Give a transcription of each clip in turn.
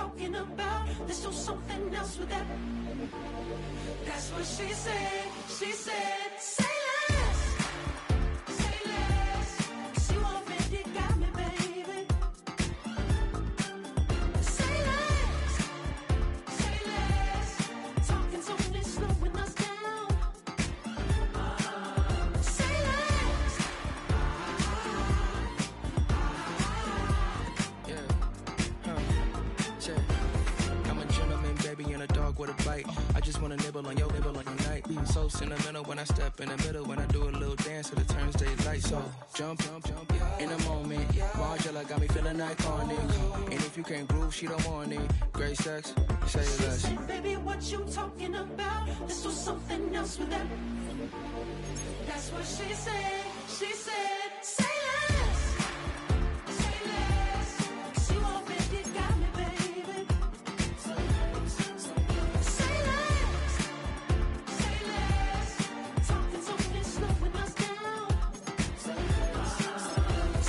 talking about. Let's do something else with that. That's what she said. She said, say less. Say less. 'Cause you already got me, baby. Say less. Say less. Talking's only slowing us down. Say less. I'm a gentleman, baby, and a dog with a bite. I just wanna nibble on your night. So sentimental when I step in the middle. When I do a little dance, so it turns daylight. So jump, in a moment. Margella got me feeling iconic. And if you can't groove, she don't want it. Great sex, say less. She said, baby, what you talking about? Let's do something else with that. That's what she said. She said, say less. Say less. 'Cause you already got me, baby. Say less. Say less. Talking's only slowing us down. Say less.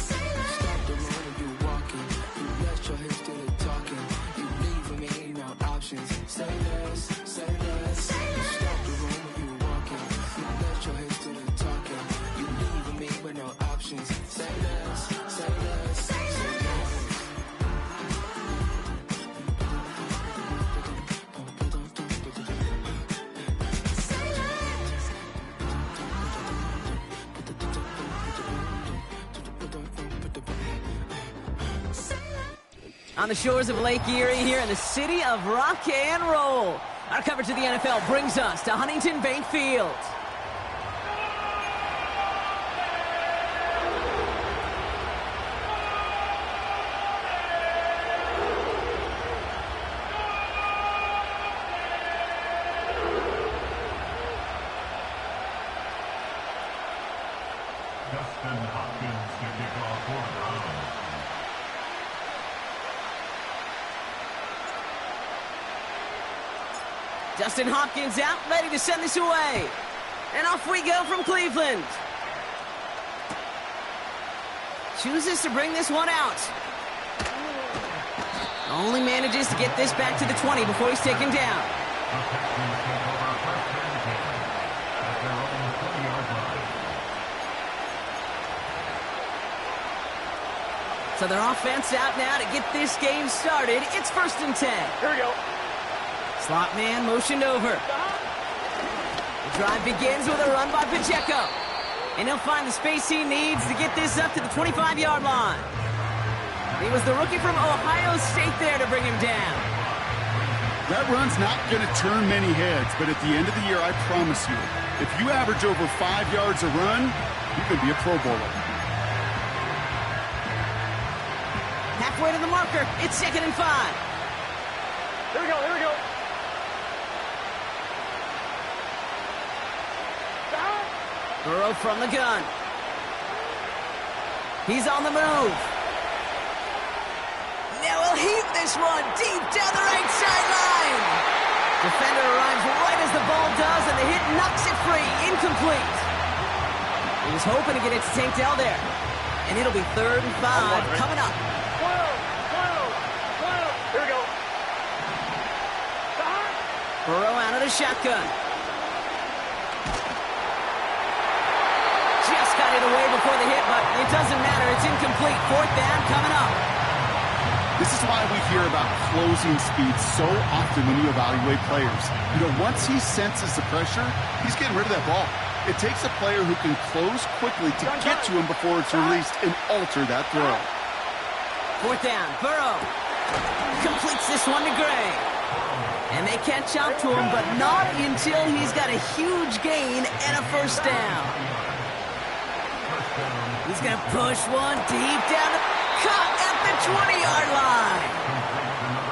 Say less. Stop the road when you walking. You rest your hips to the talking. You leaving me ain't no options. Say less, say less. Say less. Stop the road when you walking. You rest your hips to the talking. You leaving me with no options. Say less, say less. Say less. Say less. Say less. On the shores of Lake Erie here in the city of rock and roll. Our coverage of the NFL brings us to Huntington Bank Field. Dustin Hopkins to kick off for Brown. Dustin Hopkins out, ready to send this away. And off we go from Cleveland. Chooses to bring this one out. Only manages to get this back to the 20 before he's taken down. The Texans take over first and 10 at their own 20-yard line. So their offense out now to get this game started. It's first and 10. Here we go. Slot man motioned over. The drive begins with a run by Pacheco. And he'll find the space he needs to get this up to the 25-yard line. He was the rookie from Ohio State there to bring him down. That run's not going to turn many heads, but at the end of the year, I promise you, if you average over 5 yards a run, you could be a Pro Bowler. Halfway to the marker. It's 2nd and 5. Here we go. Here we go. Burrow from the gun. He's on the move. Now he'll heave this one deep down the right sideline. Defender arrives right as the ball does, and the hit knocks it free. Incomplete. He was hoping to get it to Tank Dell there. And it'll be 3rd and 5 coming up. 12. Here we go. Burrow out of the shotgun. Just got it away before the hit, but it doesn't matter. It's incomplete. 4th down coming up. This is why we hear about closing speed so often when you evaluate players. You know, once he senses the pressure, he's getting rid of that ball. It takes a player who can close quickly to get to him before it's released and alter that throw. 4th down. Burrow completes this one to Gray. And they catch up to him, but not until he's got a huge gain and a 1st down. He's going to push one deep down the cut at the 20-yard line.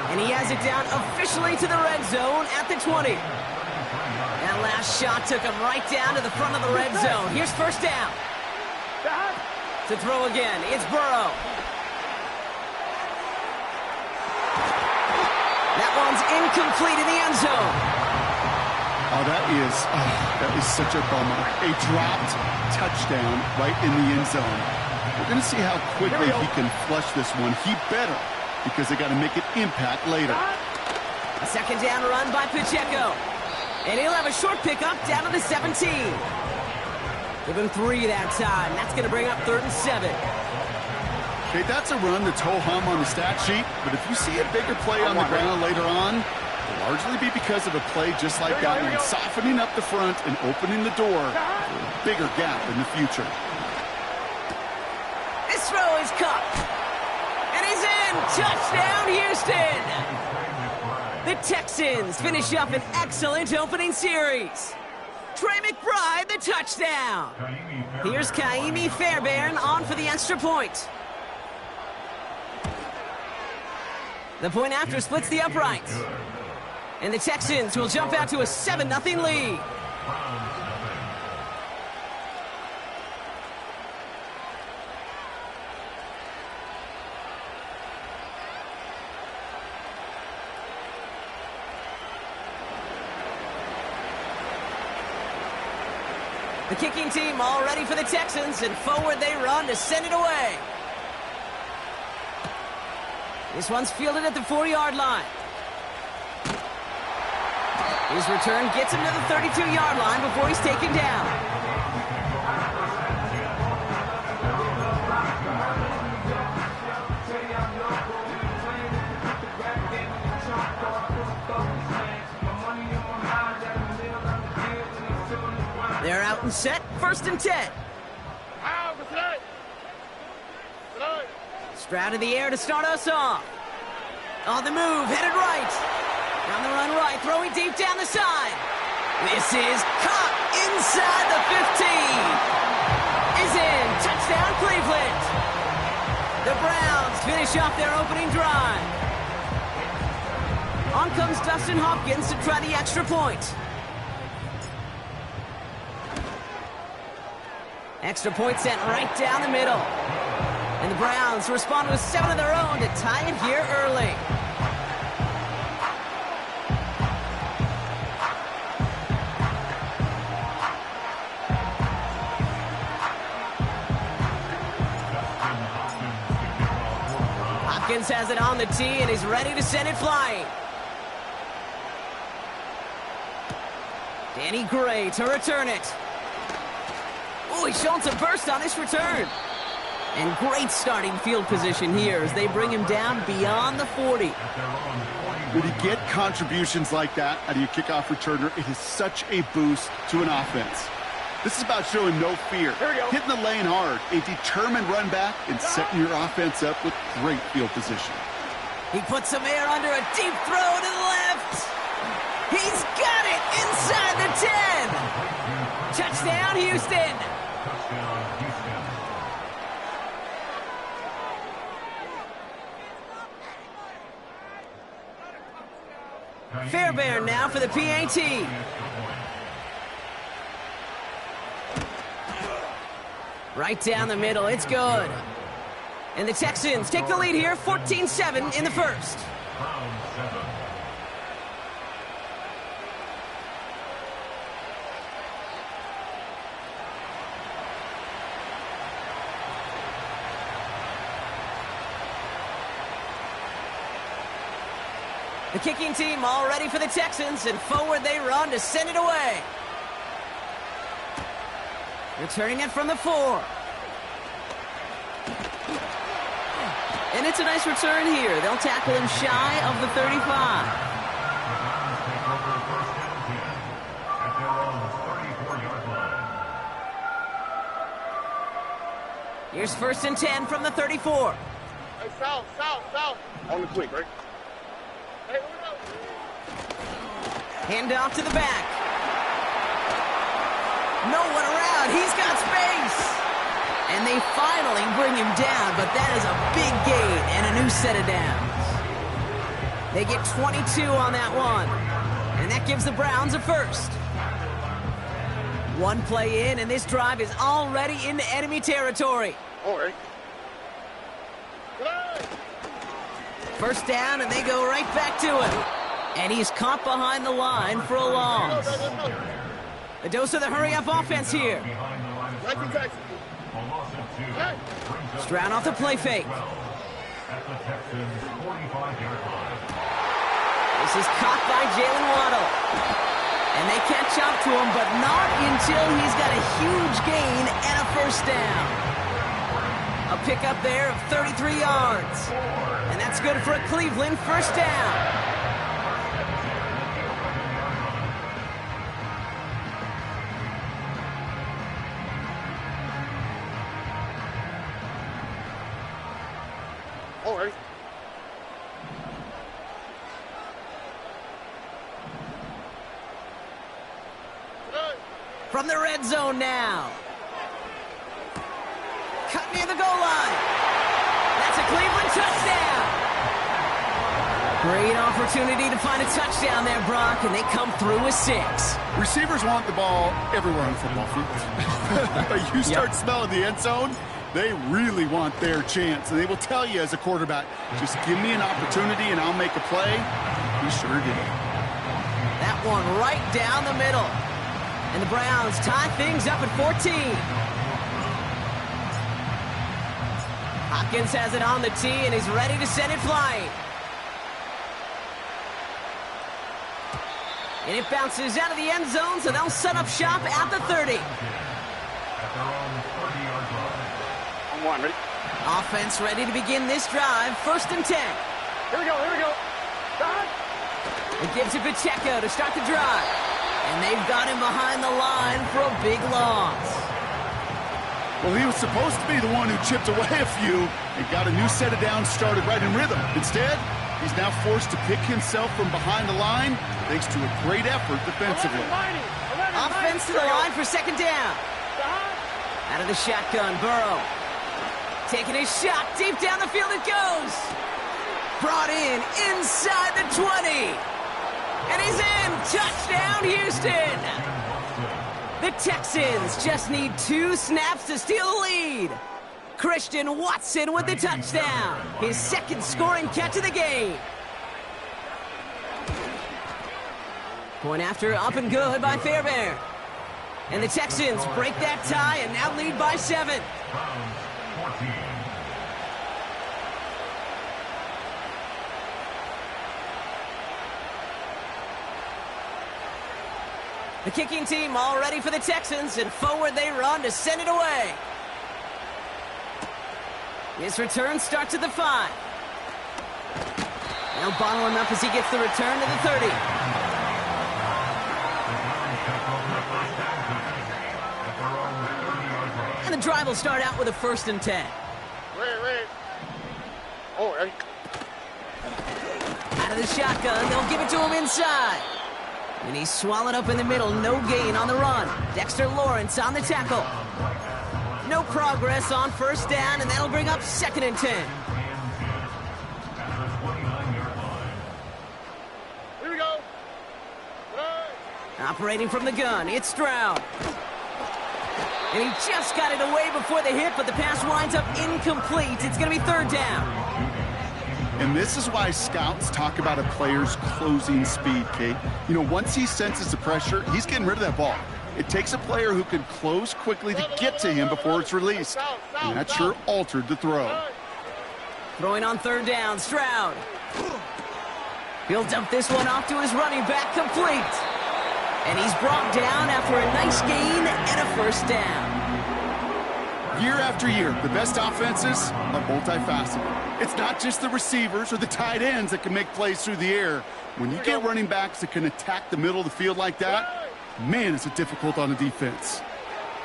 And he has it down officially to the red zone at the 20. That last shot took him right down to the front of the red zone. Here's 1st down. To throw again, it's Burrow. That one's incomplete in the end zone. Oh, that is such a bummer. A dropped touchdown right in the end zone. We're going to see how quickly he can flush this one. He better, because they got to make an impact later. A second down run by Pacheco. And he'll have a short pickup down to the 17. Give him 3 that time. That's going to bring up 3rd and 7. Okay, that's a run that's ho-hum on the stat sheet, but if you see a bigger play on the ground later on, it'll largely be because of a play just like that one, softening up the front and opening the door for a bigger gap in the future. This throw is caught. And he's in. Touchdown, Houston. The Texans finish up an excellent opening series. Trey McBride, the touchdown. Here's Kaimi Fairbairn on for the extra point. The point after splits the uprights. And the Texans will jump out to a 7-0 lead. The kicking team all ready for the Texans, and forward they run to send it away. This one's fielded at the 4-yard line. His return gets him to the 32-yard line before he's taken down. They're out and set, 1st and 10. Stroud in the air to start us off. On the move, headed right. On the run right, throwing deep down the side. This is caught inside the 15. Is in. Touchdown, Cleveland. The Browns finish off their opening drive. On comes Dustin Hopkins to try the extra point. Extra point sent right down the middle. And the Browns respond with 7 of their own to tie it here early. Hopkins has it on the tee and is ready to send it flying. Danny Gray to return it. Oh, he's shown some burst on this return. And great starting field position here as they bring him down beyond the 40. When you get contributions like that out of your kickoff returner, it is such a boost to an offense. This is about showing no fear, hitting the lane hard, a determined run back, and setting your offense up with great field position. He puts some air under a deep throw to the left. He's got it inside the 10. Touchdown, Houston. Fairbairn now for the PAT. Right down the middle, it's good. And the Texans take the lead here, 14-7 in the first. The kicking team all ready for the Texans, and forward they run to send it away. Returning it from the 4. And it's a nice return here. They'll tackle him shy of the 35. Here's 1st and 10 from the 34. Hey, south. On the quick, right? Hey, Hand off to the back. No one around. He's got space. And they finally bring him down, but that is a big gain and a new set of downs. They get 22 on that one. And that gives the Browns a first. One play in, and this drive is already into enemy territory. all right. First down, and they go right back to him. And he's caught behind the line for a loss. A dose of the hurry-up offense here. Stroud off the play fake. at the Texans' 45-yard line. This is caught by Jalen Waddle. And they catch up to him, but not until he's got a huge gain and a first down. A pickup there of 33 yards. And that's good for a Cleveland first down. All right. From the red zone now. Cut near the goal line. That's a Cleveland touchdown. Great opportunity to find a touchdown there, Brock, and they come through with 6. Receivers want the ball everywhere on the football field. But you start smelling the end zone, they really want their chance. And they will tell you as a quarterback, just give me an opportunity and I'll make a play. He sure did. That one right down the middle. And the Browns tie things up at 14. Hopkins has it on the tee, and he's ready to send it flying. And it bounces out of the end zone, so they'll set up shop at the 30. At their own 30-yard line. On one, ready? Offense ready to begin this drive. 1st and 10. Here we go, here we go. Stop. It gives it Pacheco to start the drive. And they've got him behind the line for a big loss. Well, he was supposed to be the one who chipped away a few and got a new set of downs started right in rhythm. Instead, he's now forced to pick himself from behind the line thanks to a great effort defensively. Offense to the line for 2nd down. Out of the shotgun, Burrow. Taking his shot deep down the field it goes. Brought in inside the 20. And he's in. Touchdown, Houston. The Texans just need 2 snaps to steal the lead. Christian Watson with the touchdown. His 2nd scoring catch of the game. Point after up and good by Fairbairn. And the Texans break that tie and now lead by 7. Browns 14. The kicking team all ready for the Texans, and forward they run to send it away. His return starts at the 5. They'll bottle him up as he gets the return to the 30. And the drive will start out with a 1st and 10. Wait. Oh, ready? Out of the shotgun, they'll give it to him inside. And he's swallowed up in the middle, no gain on the run. Dexter Lawrence on the tackle. No progress on 1st down, and that'll bring up 2nd and 10. Here we go. Operating from the gun, it's Stroud. And he just got it away before the hit, but the pass winds up incomplete. It's going to be 3rd down. And this is why scouts talk about a player's closing speed, Kate. You know, once he senses the pressure, he's getting rid of that ball. It takes a player who can close quickly to get to him before it's released. And that sure altered the throw. Throwing on 3rd down, Stroud. He'll dump this one off to his running back, complete. And he's brought down after a nice gain and a 1st down. Year after year, the best offenses are multifaceted. It's not just the receivers or the tight ends that can make plays through the air. When you get running backs that can attack the middle of the field like that, man, is it difficult on a defense.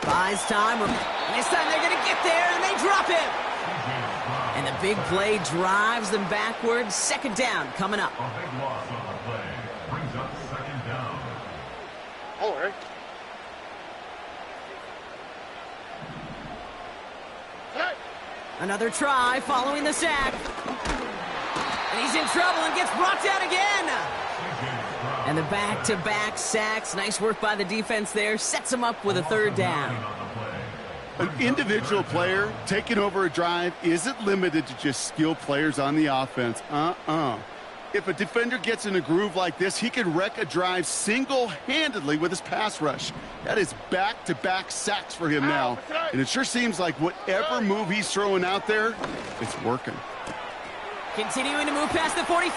Buys time. This time they're going to get there, and they drop him. And the big play drives them backwards. 2nd down coming up. A big loss on the play brings up 2nd down. All right. Another try following the sack. And he's in trouble and gets brought down again. And the back-to-back sacks. Nice work by the defense there. Sets him up with a 3rd down. An individual player taking over a drive isn't limited to just skilled players on the offense. If a defender gets in a groove like this, he can wreck a drive single-handedly with his pass rush. That is back-to-back sacks for him now. And it sure seems like whatever move he's throwing out there, it's working. Continuing to move past the 45.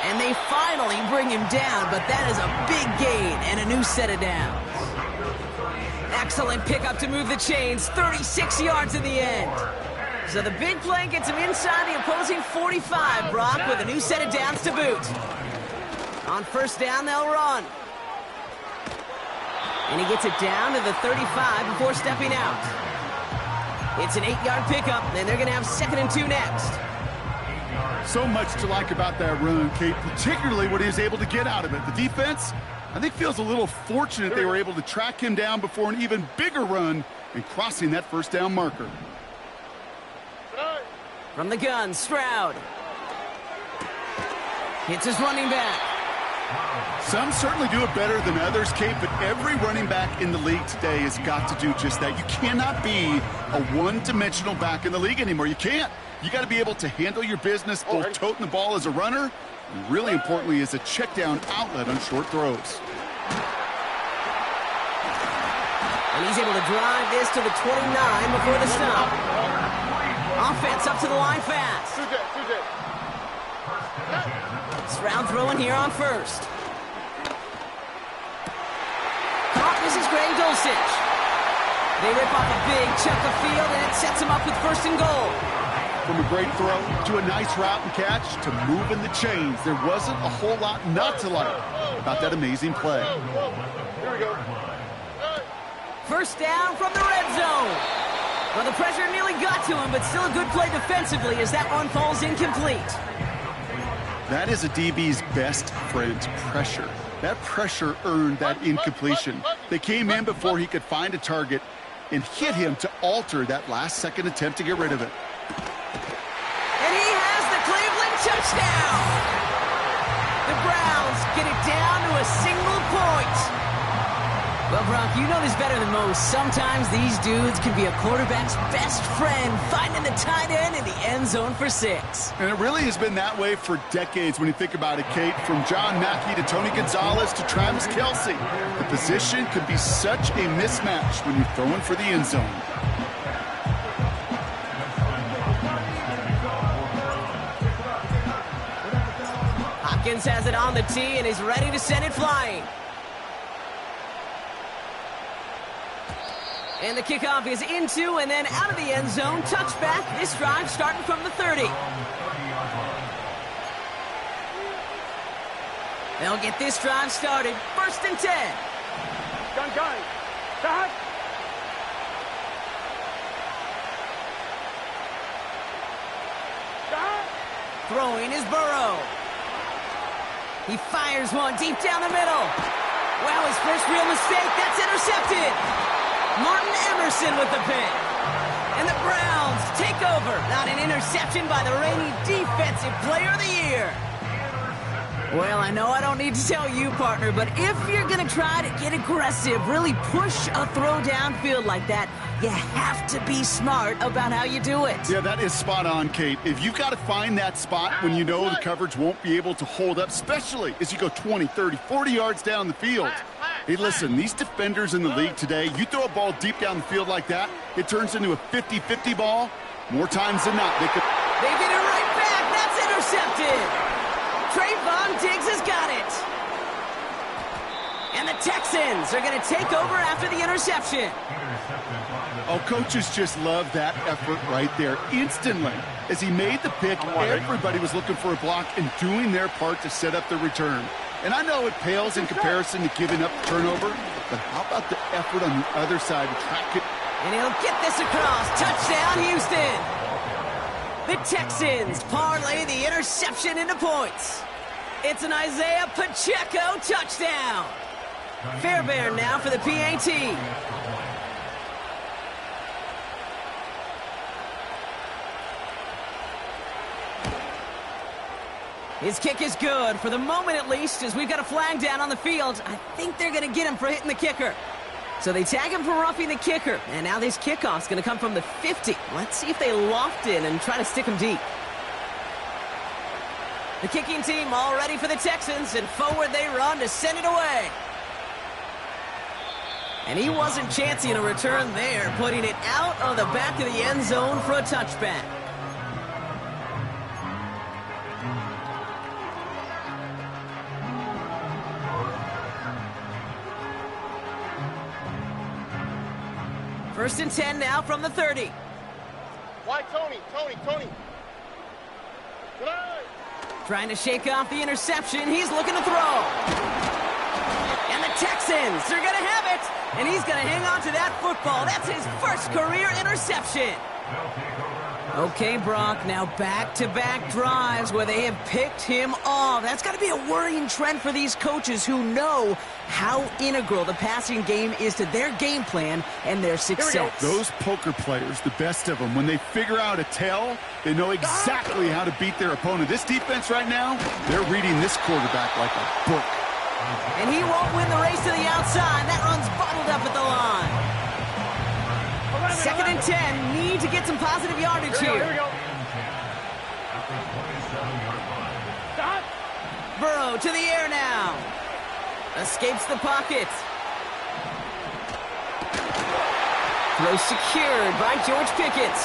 And they finally bring him down, but that is a big gain and a new set of downs. Excellent pickup to move the chains, 36 yards in the end. So the big play gets him inside the opposing 45, Brock, with a new set of downs to boot. On first down, they'll run. And he gets it down to the 35 before stepping out. It's an 8-yard pickup, and they're going to have 2nd and 2 next. So much to like about that run, Kate, particularly what he was able to get out of it. The defense, I think, feels a little fortunate they were able to track him down before an even bigger run and crossing that first down marker. From the gun, Stroud. Hits his running back. Some certainly do it better than others, Kate, but every running back in the league today has got to do just that. You cannot be a one-dimensional back in the league anymore. You can't. You got to be able to handle your business, both toting the ball as a runner, and really importantly as a check-down outlet on short throws. And he's able to drive this to the 29 before the stop. Offense up to the line fast. Stroud throwing here on first. Caught, this is Greg Dulcich. They rip off a big chunk of field, and it sets him up with 1st and goal. From a great throw to a nice route and catch to moving the chains, there wasn't a whole lot not to like about that amazing play. Here we go. First down from the red zone. Well, the pressure nearly got to him, but still a good play defensively as that one falls incomplete. That is a DB's best friend, pressure. That pressure earned that incompletion. They came in before he could find a target and hit him to alter that last-second attempt to get rid of it. And he has the Cleveland touchdown. The Browns get it down to a single point. Well, Brock, you know this better than most. Sometimes these dudes can be a quarterback's best friend, finding the tight end in the end zone for 6. And it really has been that way for decades when you think about it, Kate. From John Mackey to Tony Gonzalez to Travis Kelce. The position could be such a mismatch when you're throwing for the end zone. Hopkins has it on the tee and is ready to send it flying. And the kickoff is into and then out of the end zone. Touchback. This drive starting from the 30. They'll get this drive started. 1st and 10. Gun. Stop. Throwing is Burrow. He fires one deep down the middle. Wow, his first real mistake. That's intercepted. Martin Emerson with the pick. And the Browns take over. Not an interception by the reigning Defensive Player of the Year. Well, I know I don't need to tell you, partner, but if you're going to try to get aggressive, really push a throw downfield like that, you have to be smart about how you do it. Yeah, that is spot on, Kate. If you've got to find that spot when you know the coverage won't be able to hold up, especially as you go 20, 30, 40 yards down the field. Hey, listen, these defenders in the league today, you throw a ball deep down the field like that, it turns into a 50-50 ball. More times than not, they get it right back. That's intercepted. Trayvon Diggs has got it. And the Texans are going to take over after the interception. Oh, coaches just love that effort right there. Instantly, as he made the pick, everybody was looking for a block and doing their part to set up the return. And I know it pales in comparison to giving up the turnover, but how about the effort on the other side to track it? And he'll get this across. Touchdown, Houston. The Texans parlay the interception into points. It's an Isaiah Pacheco touchdown. Fairbairn now for the PAT. His kick is good, for the moment at least, as we've got a flag down on the field. I think they're going to get him for hitting the kicker. So they tag him for roughing the kicker, and now this kickoff's going to come from the 50. Let's see if they loft in and try to stick him deep. The kicking team all ready for the Texans, and forward they run to send it away. And he wasn't chancing a return there, putting it out of the back of the end zone for a touchback. First and 10 now from the 30. Why Tony? Good eye. Trying to shake off the interception. He's looking to throw. And the Texans are going to have it. And he's going to hang on to that football. That's his first career interception. Okay, Brock, now back-to-back drives where they have picked him off. That's got to be a worrying trend for these coaches who know how integral the passing game is to their game plan and their success. Those poker players, the best of them, when they figure out a tell, they know exactly how to beat their opponent. This defense right now, they're reading this quarterback like a book. And he won't win the race to the outside. That run's bottled up at the line. Second and 10, need to get some positive yardage here. Here we go. Stop. Burrow to the air now. Escapes the pocket. Throw secured by George Pickett.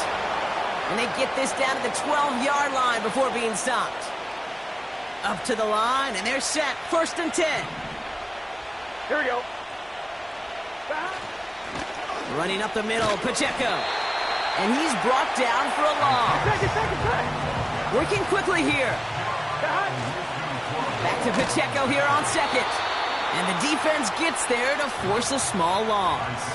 And they get this down to the 12-yard line before being stopped. Up to the line, and they're set. First and 10. Here we go. Running up the middle, Pacheco. And he's brought down for a loss. Working quickly here. Back to Pacheco here on second. And the defense gets there to force a small loss.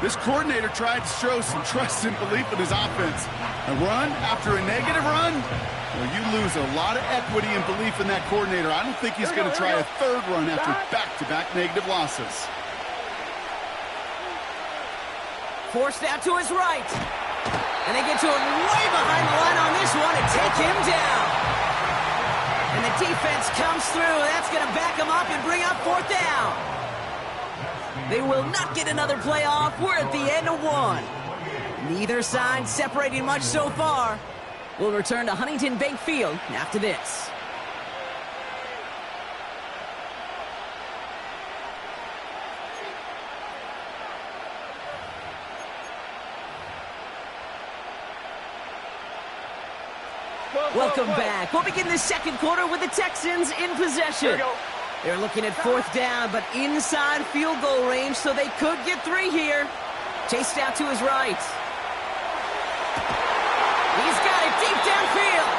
This coordinator tried to show some trust and belief in his offense. A run after a negative run? Well, you lose a lot of equity and belief in that coordinator. I don't think he's going to try a third run after back-to-back negative losses. Forced out to his right. And they get to him way behind the line on this one and take him down. And the defense comes through. That's going to back him up and bring up fourth down. They will not get another play off. We're at the end of one. Neither side separating much so far. We'll return to Huntington Bank Field after this. Welcome back. We'll begin the second quarter with the Texans in possession. They're looking at fourth down, but inside field goal range, so they could get three here. Chased out to his right. He's got it deep downfield.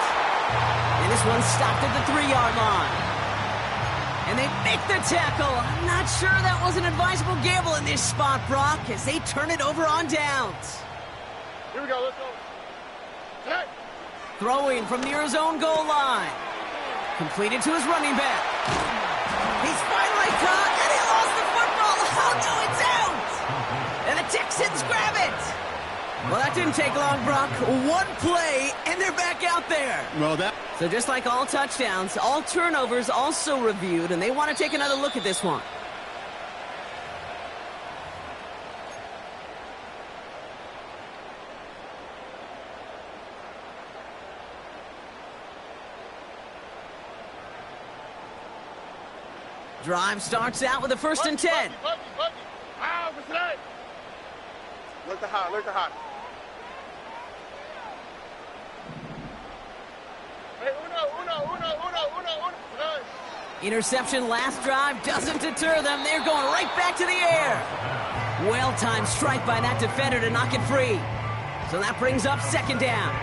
And this one's stopped at the 3-yard line. And they make the tackle. I'm not sure that was an advisable gamble in this spot, Brock, as they turn it over on downs. Here we go, let's go. Hey. Throwing from near his own goal line. Completed to his running back. He's finally caught, and he lost the football. Oh, no, it's out! And the Texans grab it. Well, that didn't take long, Brock. One play, and they're back out there. Well, So just like all touchdowns, all turnovers also reviewed, and they want to take another look at this one. Drive starts out with a first and 10. Buggy. Ah, what's that? Look the hot. Hey, uno. Interception last drive doesn't deter them. They're going right back to the air. Well-timed strike by that defender to knock it free. So that brings up second down.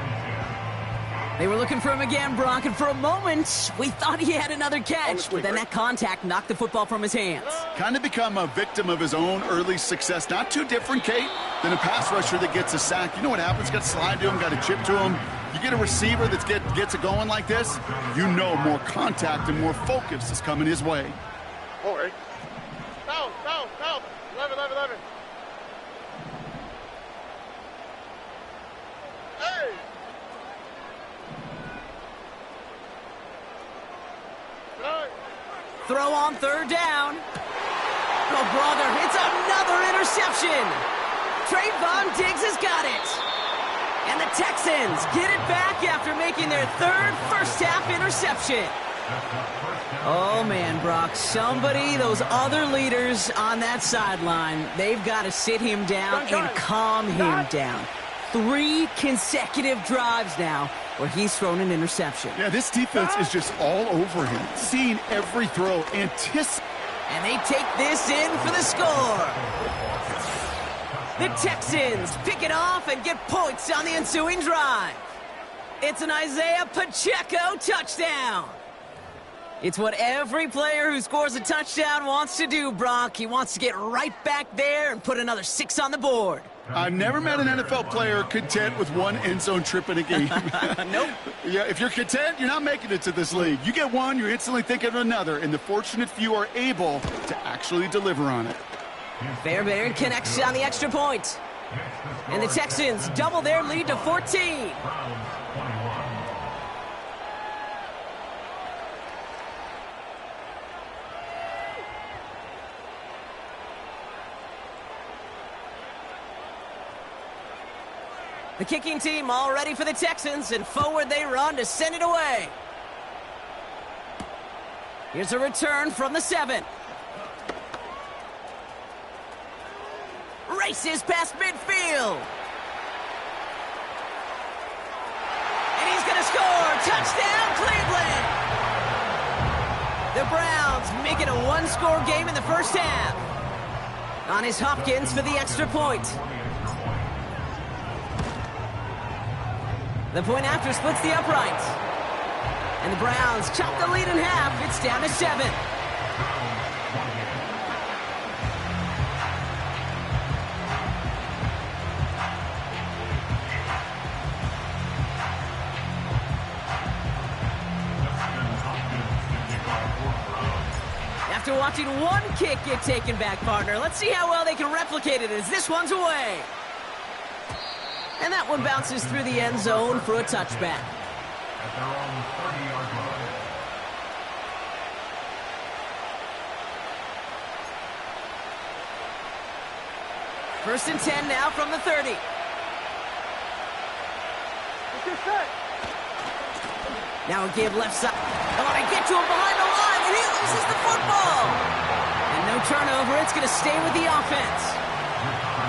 They were looking for him again, Brock, and for a moment, we thought he had another catch, but then that contact knocked the football from his hands. kind of become a victim of his own early success. Not too different, Kate, than a pass rusher that gets a sack. You know what happens? Got to slide to him, got to chip to him. You get a receiver that gets it going like this, you know more contact and more focus is coming his way. All right. Down. 11. Hey! Throw on third down. Oh, brother, it's another interception. Trayvon Diggs has got it. And the Texans get it back after making their third first-half interception. Oh, man, Brock, those other leaders on that sideline, they've got to sit him down and calm him down. 3 consecutive drives now where he's thrown an interception. Yeah, this defense is just all over him, seeing every throw, anticipating. And they take this in for the score. The Texans pick it off and get points on the ensuing drive. It's an Isaiah Pacheco touchdown. It's what every player who scores a touchdown wants to do, Brock. He wants to get right back there and put another 6 on the board. I've never met an NFL player content with one end zone trip in a game. Nope. Yeah, if you're content, you're not making it to this league. You get one, you're instantly thinking of another, and the fortunate few are able to actually deliver on it. Fairbairn connects on the extra point. And the Texans double their lead to 14. The kicking team all ready for the Texans, and forward they run to send it away. Here's a return from the 7. Races past midfield. And he's going to score. Touchdown, Cleveland. The Browns make it a one-score game in the first half. On is Hopkins for the extra point. The point after splits the uprights. And the Browns chop the lead in half. It's down to 7. After watching one kick get taken back, partner, let's see how well they can replicate it as this one's away. And that one bounces through the end zone for a touchback. At their own 30-yard line. First and 10 now from the 30. Now a give left side. I want to get to him behind the line, and he loses the football. And no turnover. It's going to stay with the offense.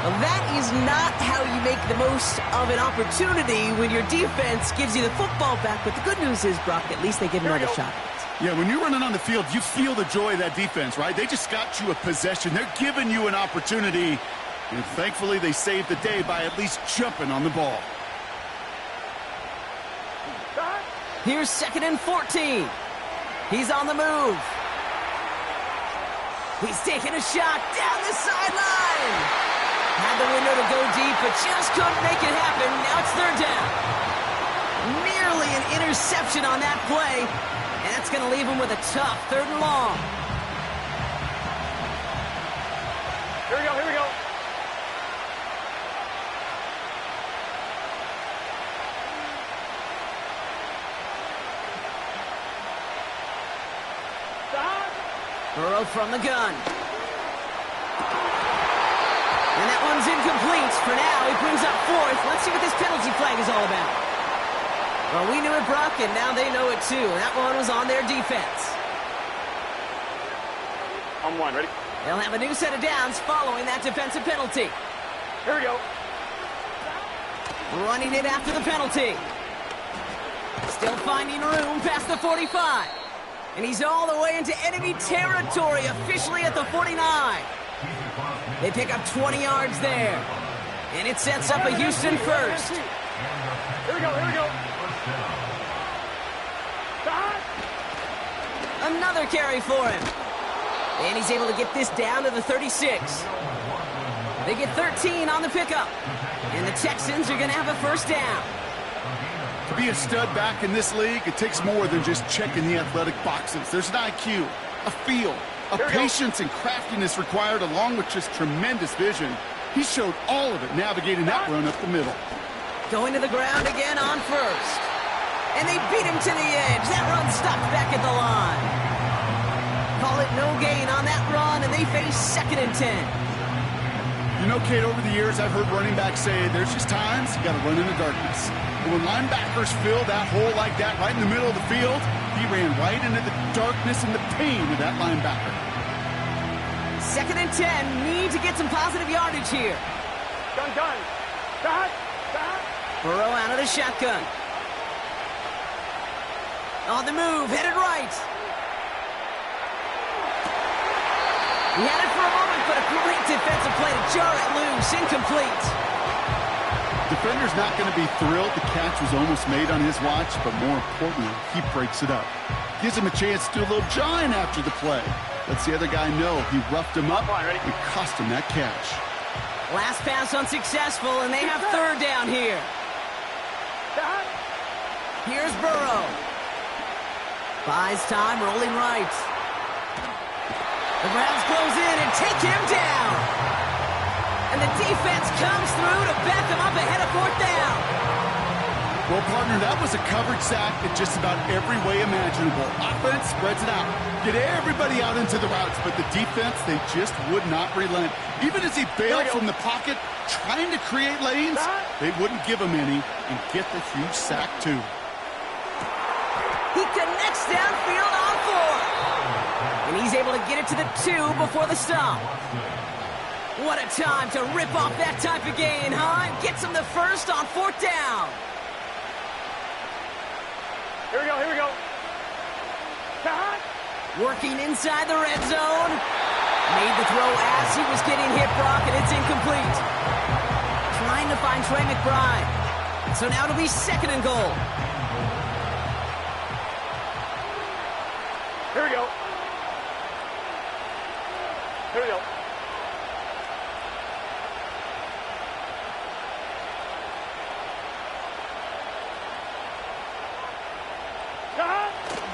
Well, that is not how you make the most of an opportunity when your defense gives you the football back. But the good news is, Brock, at least they get another shot. Yeah, when you're running on the field, you feel the joy of that defense, right? They just got you a possession. They're giving you an opportunity. And thankfully, they saved the day by at least jumping on the ball. Here's 2nd and 14. He's on the move. He's taking a shot down the sideline. Had the window to go deep, but just couldn't make it happen. Now it's 3rd down. Nearly an interception on that play. And that's going to leave him with a tough 3rd and long. Here we go, here we go. Burrow from the gun. And that one's incomplete. For now, he brings up 4th. Let's see what this penalty flag is all about. Well, we knew it, Brock, and now they know it too. That one was on their defense. On 1, ready? They'll have a new set of downs following that defensive penalty. Here we go. Running it after the penalty. Still finding room past the 45. And he's all the way into enemy territory, officially at the 49. They pick up 20 yards there. And it sets up a Houston first. Here we go, here we go. Another carry for him. And he's able to get this down to the 36. They get 13 on the pickup. And the Texans are going to have a first down. To be a stud back in this league, it takes more than just checking the athletic boxes. There's an IQ, a feel, a patience and craftiness required, along with just tremendous vision. He showed all of it navigating that run up the middle. Going to the ground again on first. And they beat him to the edge. That run stopped back at the line. Call it no gain on that run, and they face 2nd and 10. You know, Kate, over the years, I've heard running backs say there's just times you got to run in the darkness. And when linebackers fill that hole like that right in the middle of the field, he ran right into the darkness and the pain of that linebacker. 2nd and 10. Need to get some positive yardage here. Gun. Back. Burrow out of the shotgun. On the move, headed right. He had it for a moment, but a great defensive play to jar it loose. Incomplete. Defender's not going to be thrilled the catch was almost made on his watch, but more importantly, he breaks it up. Gives him a chance to do a little jawing after the play. Lets the other guy know he roughed him up and cost him that catch. Last pass unsuccessful, and they have third down here. Here's Burrow. Buys time, rolling right. The Browns close in and take him down. And the defense comes through to back him up ahead of fourth down. Well, partner, that was a coverage sack in just about every way imaginable. Offense spreads it out. Get everybody out into the routes, but the defense, they just would not relent. Even as he bailed from the pocket, trying to create lanes, they wouldn't give him any and get the huge sack, too. He connects downfield on 4. And he's able to get it to the 2 before the stop. What a time to rip off that type of gain, huh? And gets him the first on fourth down. Here we go, here we go. Working inside the red zone. Made the throw as he was getting hit, Brock, and it's incomplete. Trying to find Trey McBride. So now it'll be second and goal. Here we go. Here we go.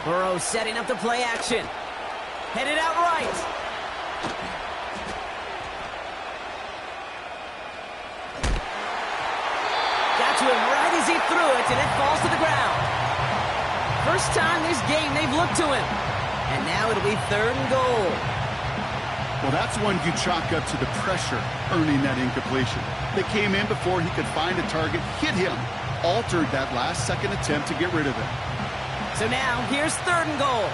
Burrow setting up the play action. Headed out right. Got to him right as he threw it, and it falls to the ground. First time this game they've looked to him. And now it'll be third and goal. Well, that's one you chalk up to the pressure earning that incompletion. They came in before he could find a target, hit him, altered that last-second attempt to get rid of it. So now, here's third and goal.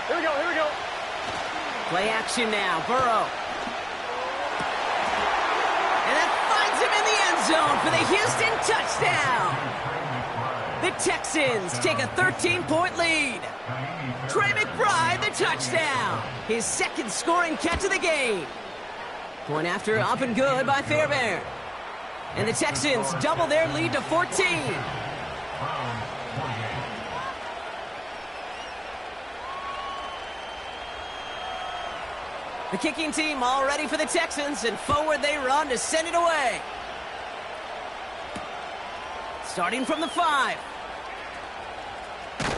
Here we go, here we go. Play action now, Burrow. And that finds him in the end zone for the Houston touchdown. The Texans take a 13-point lead. Trey McBride, the touchdown. His second scoring catch of the game. Point after up and good by Fairbairn. And the Texans double their lead to 14. The kicking team all ready for the Texans, and forward they run to send it away. Starting from the 5.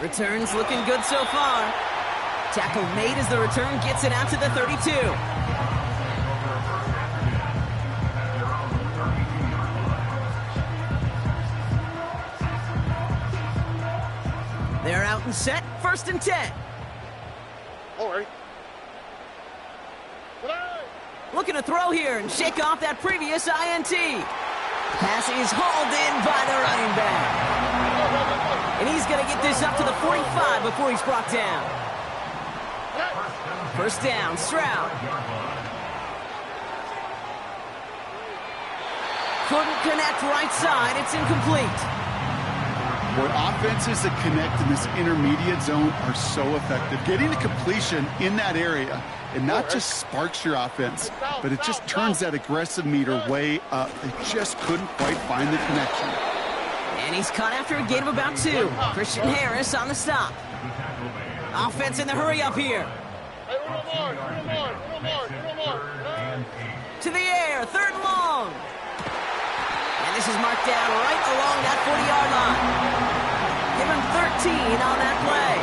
Returns looking good so far. Tackle made as the return gets it out to the 32. They're out and set, first and 10. All right. Looking to throw here and shake off that previous INT. Pass is hauled in by the running back. And he's going to get this up to the 45 before he's brought down. First down, Stroud. Couldn't connect right side. It's incomplete. Boy, offenses that connect in this intermediate zone are so effective. Getting a completion in that area, it not just sparks your offense, but it just turns that aggressive meter way up. They just couldn't quite find the connection. And he's caught after a gain of about 2. Christian Harris on the stop. Offense in the hurry up here. Hey, a little more. To the air, third and long. And this is marked down right along that 40-yard line. Give him 13 on that play.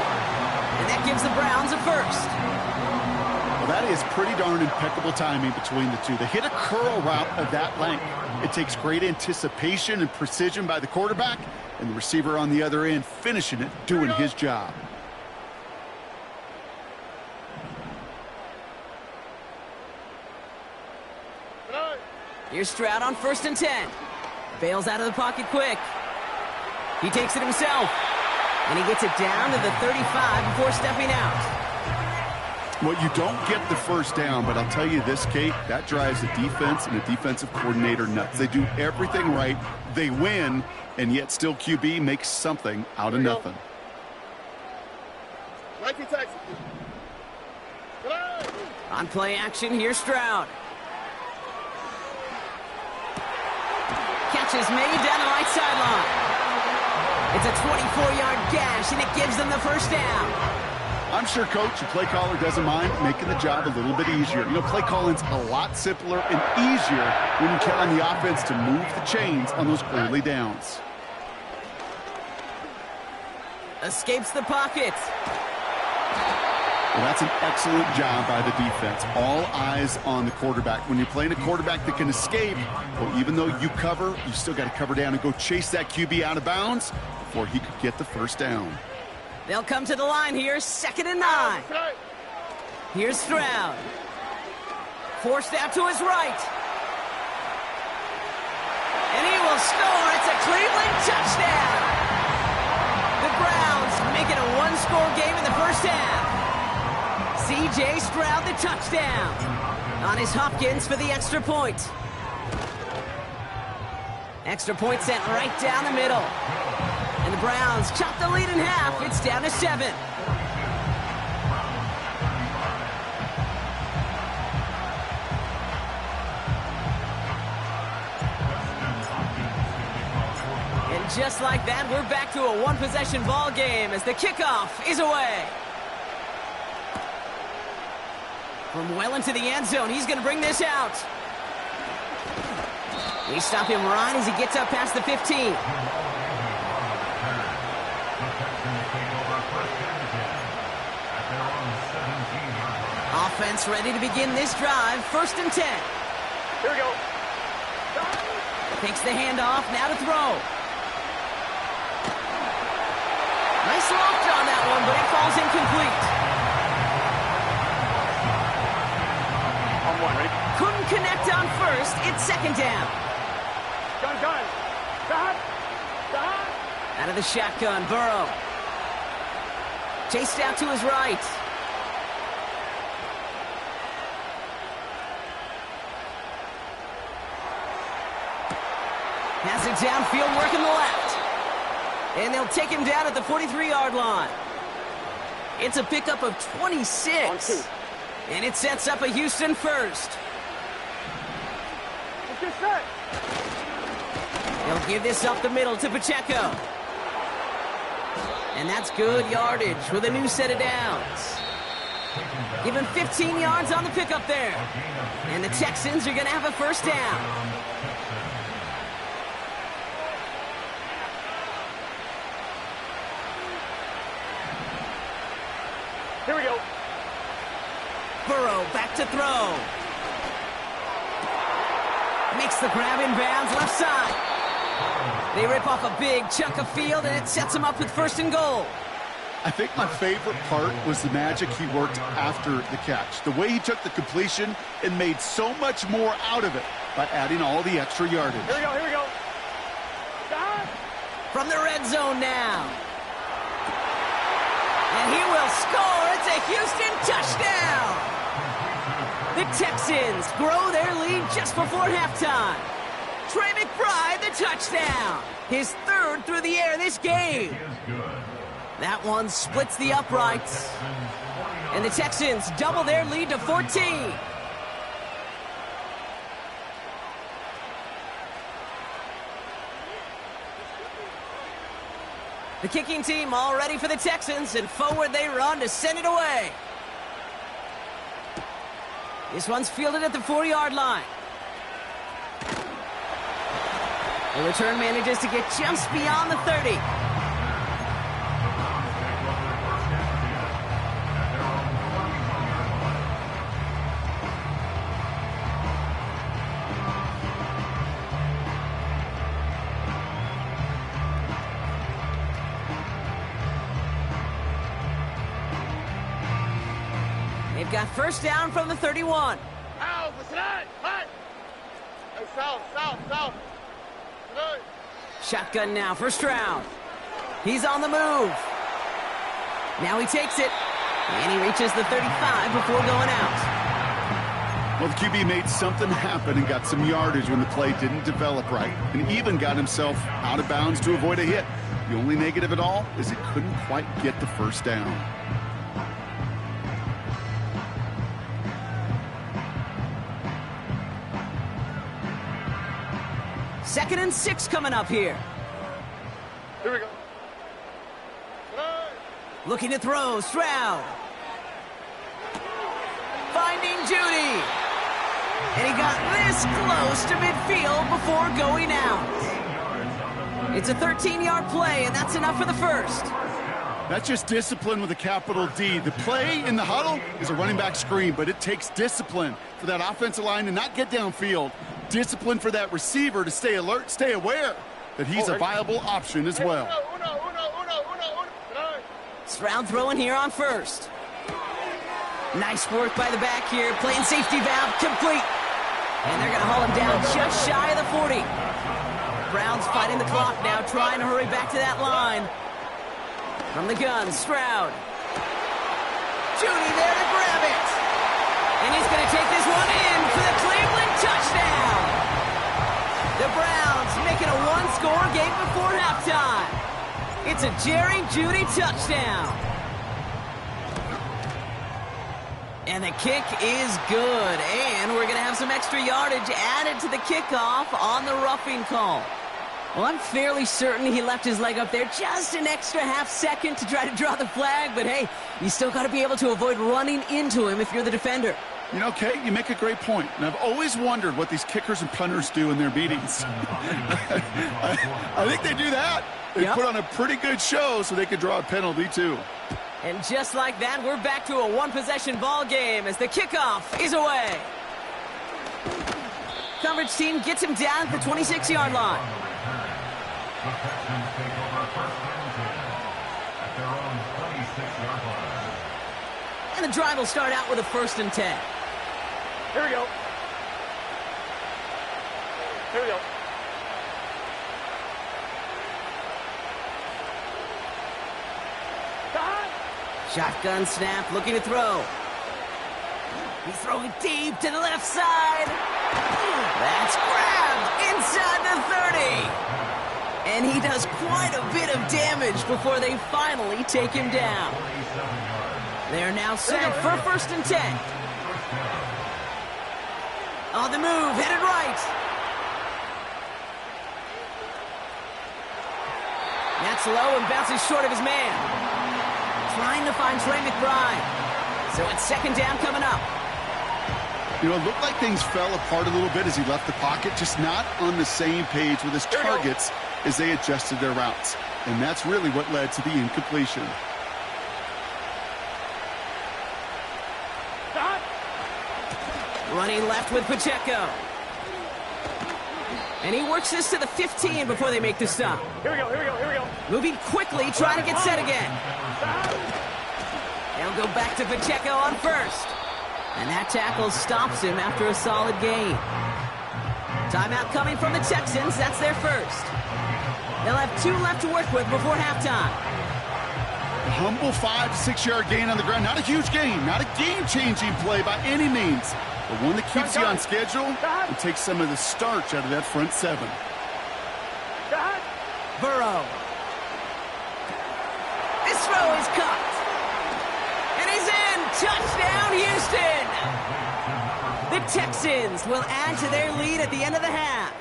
And that gives the Browns a first. Well, that is pretty darn impeccable timing between the two. They hit a curl route of that length. It takes great anticipation and precision by the quarterback, and the receiver on the other end finishing it, doing his job. Here's Stroud on first and 10. Bails out of the pocket quick. He takes it himself. And he gets it down to the 35 before stepping out. Well, you don't get the first down, but I'll tell you this, Kate, that drives the defense and the defensive coordinator nuts. They do everything right. They win, and yet still QB makes something out of nothing. Nike Texas. On play action, here's Stroud. Catch is made down the right sideline. It's a 24-yard gash, and it gives them the first down. I'm sure, Coach, your play caller doesn't mind making the job a little bit easier. You know, play calling's a lot simpler and easier when you count on the offense to move the chains on those early downs. Escapes the pocket. Well, that's an excellent job by the defense. All eyes on the quarterback. When you're playing a quarterback that can escape, well, even though you cover, you still got to cover down and go chase that QB out of bounds before he could get the first down. They'll come to the line here, 2nd and 9. Here's Stroud. Forced out to his right. And he will score. It's a Cleveland touchdown. The Browns make it a one-score game in the first half. C.J. Stroud, the touchdown. On his Hopkins for the extra point. Extra point sent right down the middle. And the Browns chop the lead in half. It's down to 7. And just like that, we're back to a one-possession ball game as the kickoff is away. From well into the end zone, he's going to bring this out. We stop him right as he gets up past the 15. Offense ready to begin this drive. 1st and 10. Here we go. Takes the handoff, now to throw. Nice loft on that one, but it falls incomplete. On one, ready? Couldn't connect on first. It's 2nd down. Gun. Stop. Out of the shotgun, Burrow. Chased out to his right. Has it downfield, working the left. And they'll take him down at the 43-yard line. It's a pickup of 26. On 2. And it sets up a Houston first. Let's get set. They'll give this up the middle to Pacheco. And that's good yardage with a new set of downs. Given 15 yards on the pickup there. And the Texans are going to have a first down. Here we go. Burrow back to throw. Makes the grab in bounds left side. They rip off a big chunk of field, and it sets them up with 1st and goal. I think my favorite part was the magic he worked after the catch. The way he took the completion and made so much more out of it by adding all the extra yardage. Here we go. Stop. From the red zone now. And he will score. It's a Houston touchdown. The Texans grow their lead just before halftime. Trey McBride, the touchdown. His 3rd through the air this game. That one splits the uprights. And the Texans double their lead to 14. The kicking team all ready for the Texans, and forward they run to send it away. This one's fielded at the 40-yard line. The return manages to get just beyond the 30. They've got first down from the 31. Out, hot. Hey, south. Good. Shotgun now for Stroud. He's on the move. Now he takes it. And he reaches the 35 before going out. Well, the QB made something happen and got some yardage when the play didn't develop right, and even got himself out of bounds to avoid a hit. The only negative at all is he couldn't quite get the first down. 2nd and 6 coming up here. Here we go. Looking to throw, Stroud. Finding Judy. And he got this close to midfield before going out. It's a 13-yard play, and that's enough for the first. That's just discipline with a capital D. The play in the huddle is a running back screen, but it takes discipline for that offensive line to not get downfield. Discipline for that receiver to stay alert, stay aware that he's a viable option as well. Stroud throwing here on first. Nice work by the back here, playing safety valve complete. And they're going to haul him down just shy of the 40. Browns fighting the clock now, trying to hurry back to that line. From the gun, Stroud. Judy there to grab it. And he's going to take this one in for the Cleveland touchdown. The Browns making a one-score game before halftime. It's a Jerry Judy touchdown. And the kick is good. And we're going to have some extra yardage added to the kickoff on the roughing call. Well, I'm fairly certain he left his leg up there just an extra half second to try to draw the flag. But hey, you still got to be able to avoid running into him if you're the defender. You know, Kate, you make a great point. And I've always wondered what these kickers and punters do in their meetings. I think they do that. They put on a pretty good show so they could draw a penalty, too. And just like that, we're back to a one-possession ball game as the kickoff is away. Coverage team gets him down at the 26-yard line. The Texans take over 1st and 10 at their own 26-yard line. And the drive will start out with a 1st and 10. Here we go. Here we go. Shotgun snap, looking to throw. He's throwing deep to the left side. That's grabbed inside the 30. And he does quite a bit of damage before they finally take him down. They're now set for 1st and 10. On the move, headed right. That's low and bounces short of his man. Trying to find Trey McBride. So it's 2nd down coming up. You know, it looked like things fell apart a little bit as he left the pocket, just not on the same page with his targets as they adjusted their routes. And that's really what led to the incompletion. Running left with Pacheco. And he works this to the 15 before they make the stop. Here we go, here we go, here we go. Moving quickly, trying to get set again. They'll go back to Pacheco on 1st. And that tackle stops him after a solid gain. Timeout coming from the Texans. That's their 1st. They'll have 2 left to work with before halftime. A humble 5 to 6 yard gain on the ground. Not a huge gain, not a game-changing play by any means, but one that keeps you on schedule and takes some of the starch out of that front 7. Burrow. This throw is caught. And he's in. Touchdown, Houston. The Texans will add to their lead at the end of the half.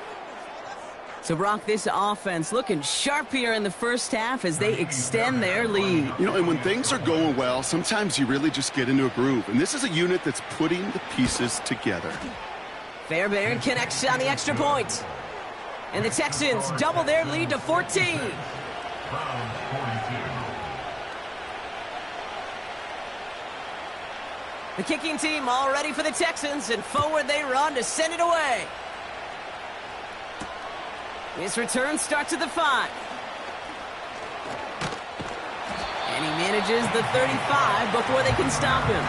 So, Brock, this offense looking sharp here in the first half as they extend their lead. You know, and when things are going well, sometimes you really just get into a groove. And this is a unit that's putting the pieces together. Fairbairn connects on the extra point. And the Texans double their lead to 14. The kicking team all ready for the Texans, and forward they run to send it away. His return starts at the 5. And he manages the 35 before they can stop him.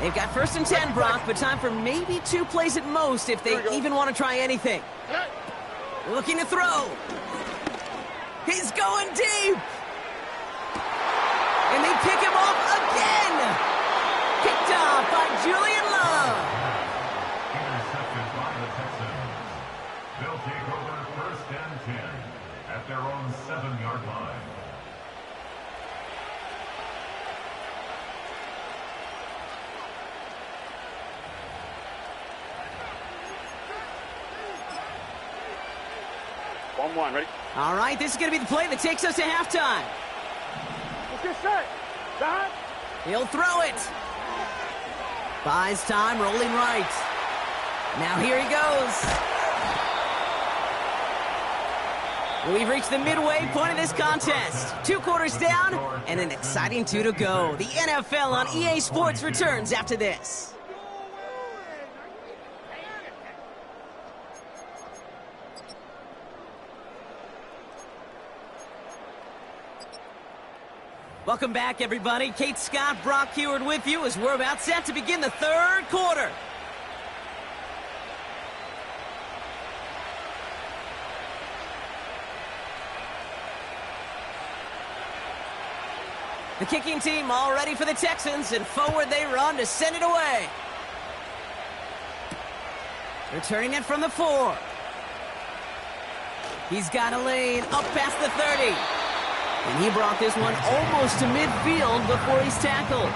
They've got 1st and 10, Brock, but time for maybe 2 plays at most if they even want to try anything. Looking to throw. He's going deep. And they pick him off again. Picked off by Julian Love. Intercepted by the Texans. They'll take over 1st and 10 at their own 7-yard line. On one, ready? All right, this is going to be the play that takes us to halftime. Let's get set. Dot. He'll throw it. Buys time, rolling right. Now here he goes. We've reached the midway point of this contest. 2 quarters down and an exciting 2 to go. The NFL on EA Sports returns after this. Welcome back, everybody. Kate Scott, Brock Heward with you as we're about set to begin the 3rd quarter. The kicking team all ready for the Texans, and forward they run to send it away. Returning it from the 4. He's got a lane up past the 30. And he brought this one almost to midfield before he's tackled.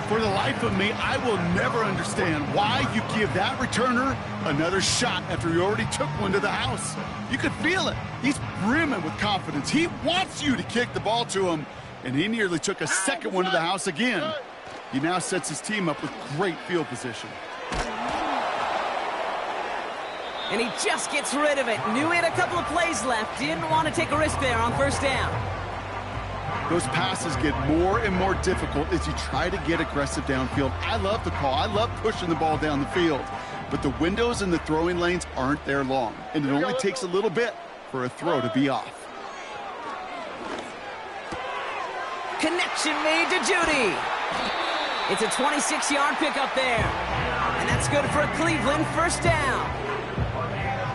For the life of me, I will never understand why you give that returner another shot after he already took one to the house. You could feel it. He's brimming with confidence. He wants you to kick the ball to him, and he nearly took a second one to the house again. He now sets his team up with great field position. And he just gets rid of it. Knew he had a couple of plays left. Didn't want to take a risk there on 1st down. Those passes get more and more difficult as you try to get aggressive downfield. I love the call. I love pushing the ball down the field. But the windows in the throwing lanes aren't there long. And it only takes a little bit for a throw to be off. Connection made to Judy. It's a 26-yard pickup there. And that's good for a Cleveland 1st down.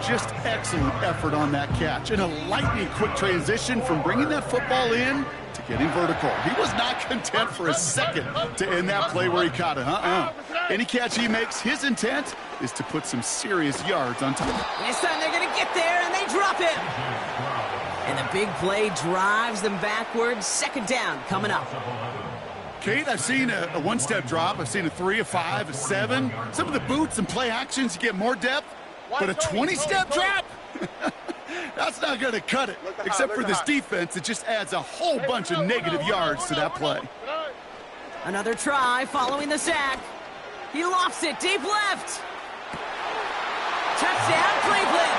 Just excellent effort on that catch. And a lightning quick transition from bringing that football in to getting vertical. He was not content for a second to end that play where he caught it. Any catch he makes, his intent is to put some serious yards on top. This time they're going to get there, and they drop him. And the big play drives them backwards. 2nd down coming up. Kate, I've seen a 1-step drop. I've seen a 3, a 5, a 7. Some of the boots and play actions, you get more depth. But a 20-step drop? That's not going to cut it. Except for this defense, it just adds a whole bunch of negative yards to that play. Another try following the sack. He lofts it deep left. Touchdown, Cleveland.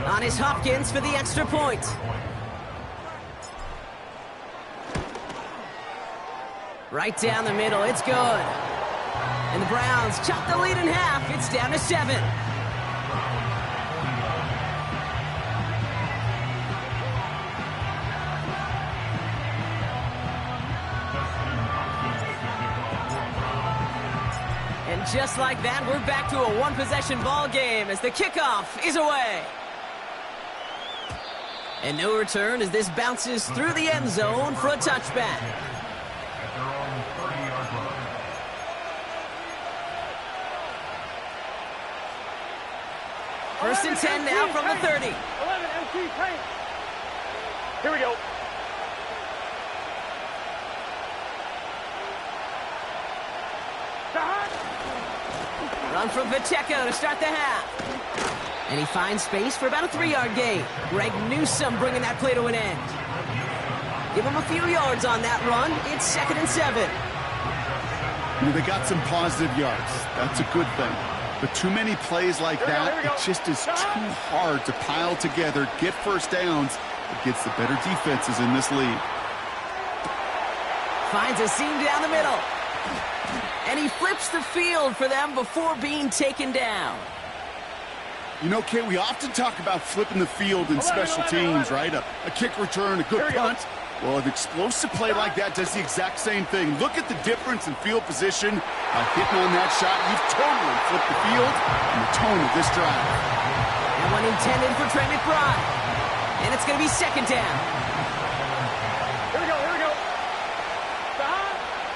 On is Hopkins for the extra point. Right down the middle, it's good. And the Browns chop the lead in half. It's down to 7. And just like that, we're back to a 1-possession ball game as the kickoff is away. And no return as this bounces through the end zone for a touchback. First and 10 now from the 30. 11 MC Tank. Here we go. Run from Pacheco to start the half. And he finds space for about a 3-yard gain. Greg Newsome bringing that play to an end. Give him a few yards on that run. It's 2nd and 7. They got some positive yards. That's a good thing. But too many plays like that, it just is too hard to pile together, get 1st downs against the better defenses in this league. Finds a seam down the middle. And he flips the field for them before being taken down. You know, Kate, we often talk about flipping the field in special teams, right? A kick return, a good punt. Well, an explosive play like that does the exact same thing. Look at the difference in field position. By hitting on that shot, you've totally flipped the field and the tone of this drive. And one intended for Trey McBride. And it's going to be 2nd down. Here we go.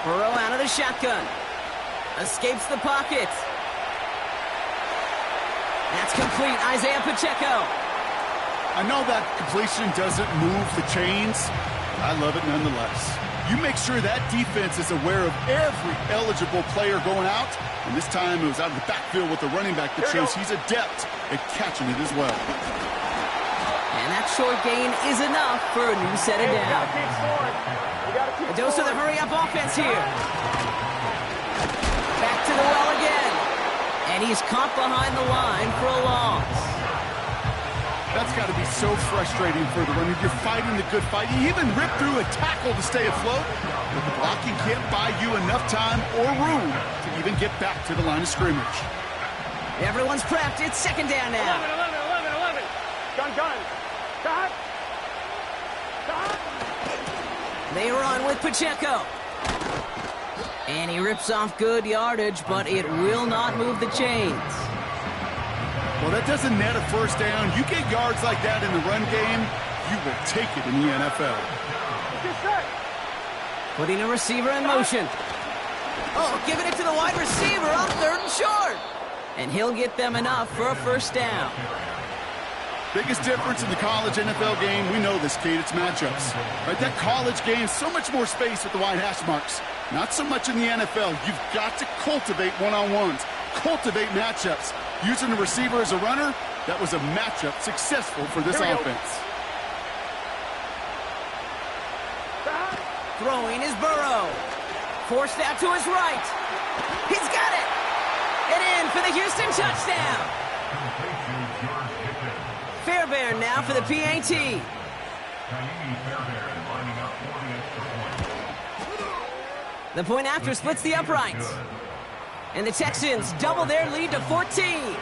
Burrow out of the shotgun. Escapes the pocket. That's complete. Isaiah Pacheco. I know that completion doesn't move the chains, I love it nonetheless. You make sure that defense is aware of every eligible player going out, and this time it was out of the backfield with the running back that shows he's adept at catching it as well. And that short gain is enough for a new set of downs. A dose of the hurry-up offense here. Back to the well again. And he's caught behind the line for a loss. That's got to be so frustrating for the runner. You're fighting the good fight. You even rip through a tackle to stay afloat, but the blocking can't buy you enough time or room to even get back to the line of scrimmage. Everyone's prepped. It's second down now. 11. Gun. Stop. They run with Pacheco. And he rips off good yardage, but it will not move the chains. Well, that doesn't net a first down. You get yards like that in the run game, you will take it in the NFL. Putting a receiver in motion. Oh, giving it to the wide receiver on 3rd and short. And he'll get them enough for a first down. Biggest difference in the college NFL game, we know this, Kate, it's matchups. Right, that college game, so much more space with the wide hash marks. Not so much in the NFL. You've got to cultivate one-on-ones, cultivate matchups. Using the receiver as a runner, that was a matchup successful for this offense. Throwing is Burrow. Forced out to his right. He's got it. And in for the Houston touchdown. Fairbairn now for the PAT. The point after splits the uprights. And the Texans double their lead to 14.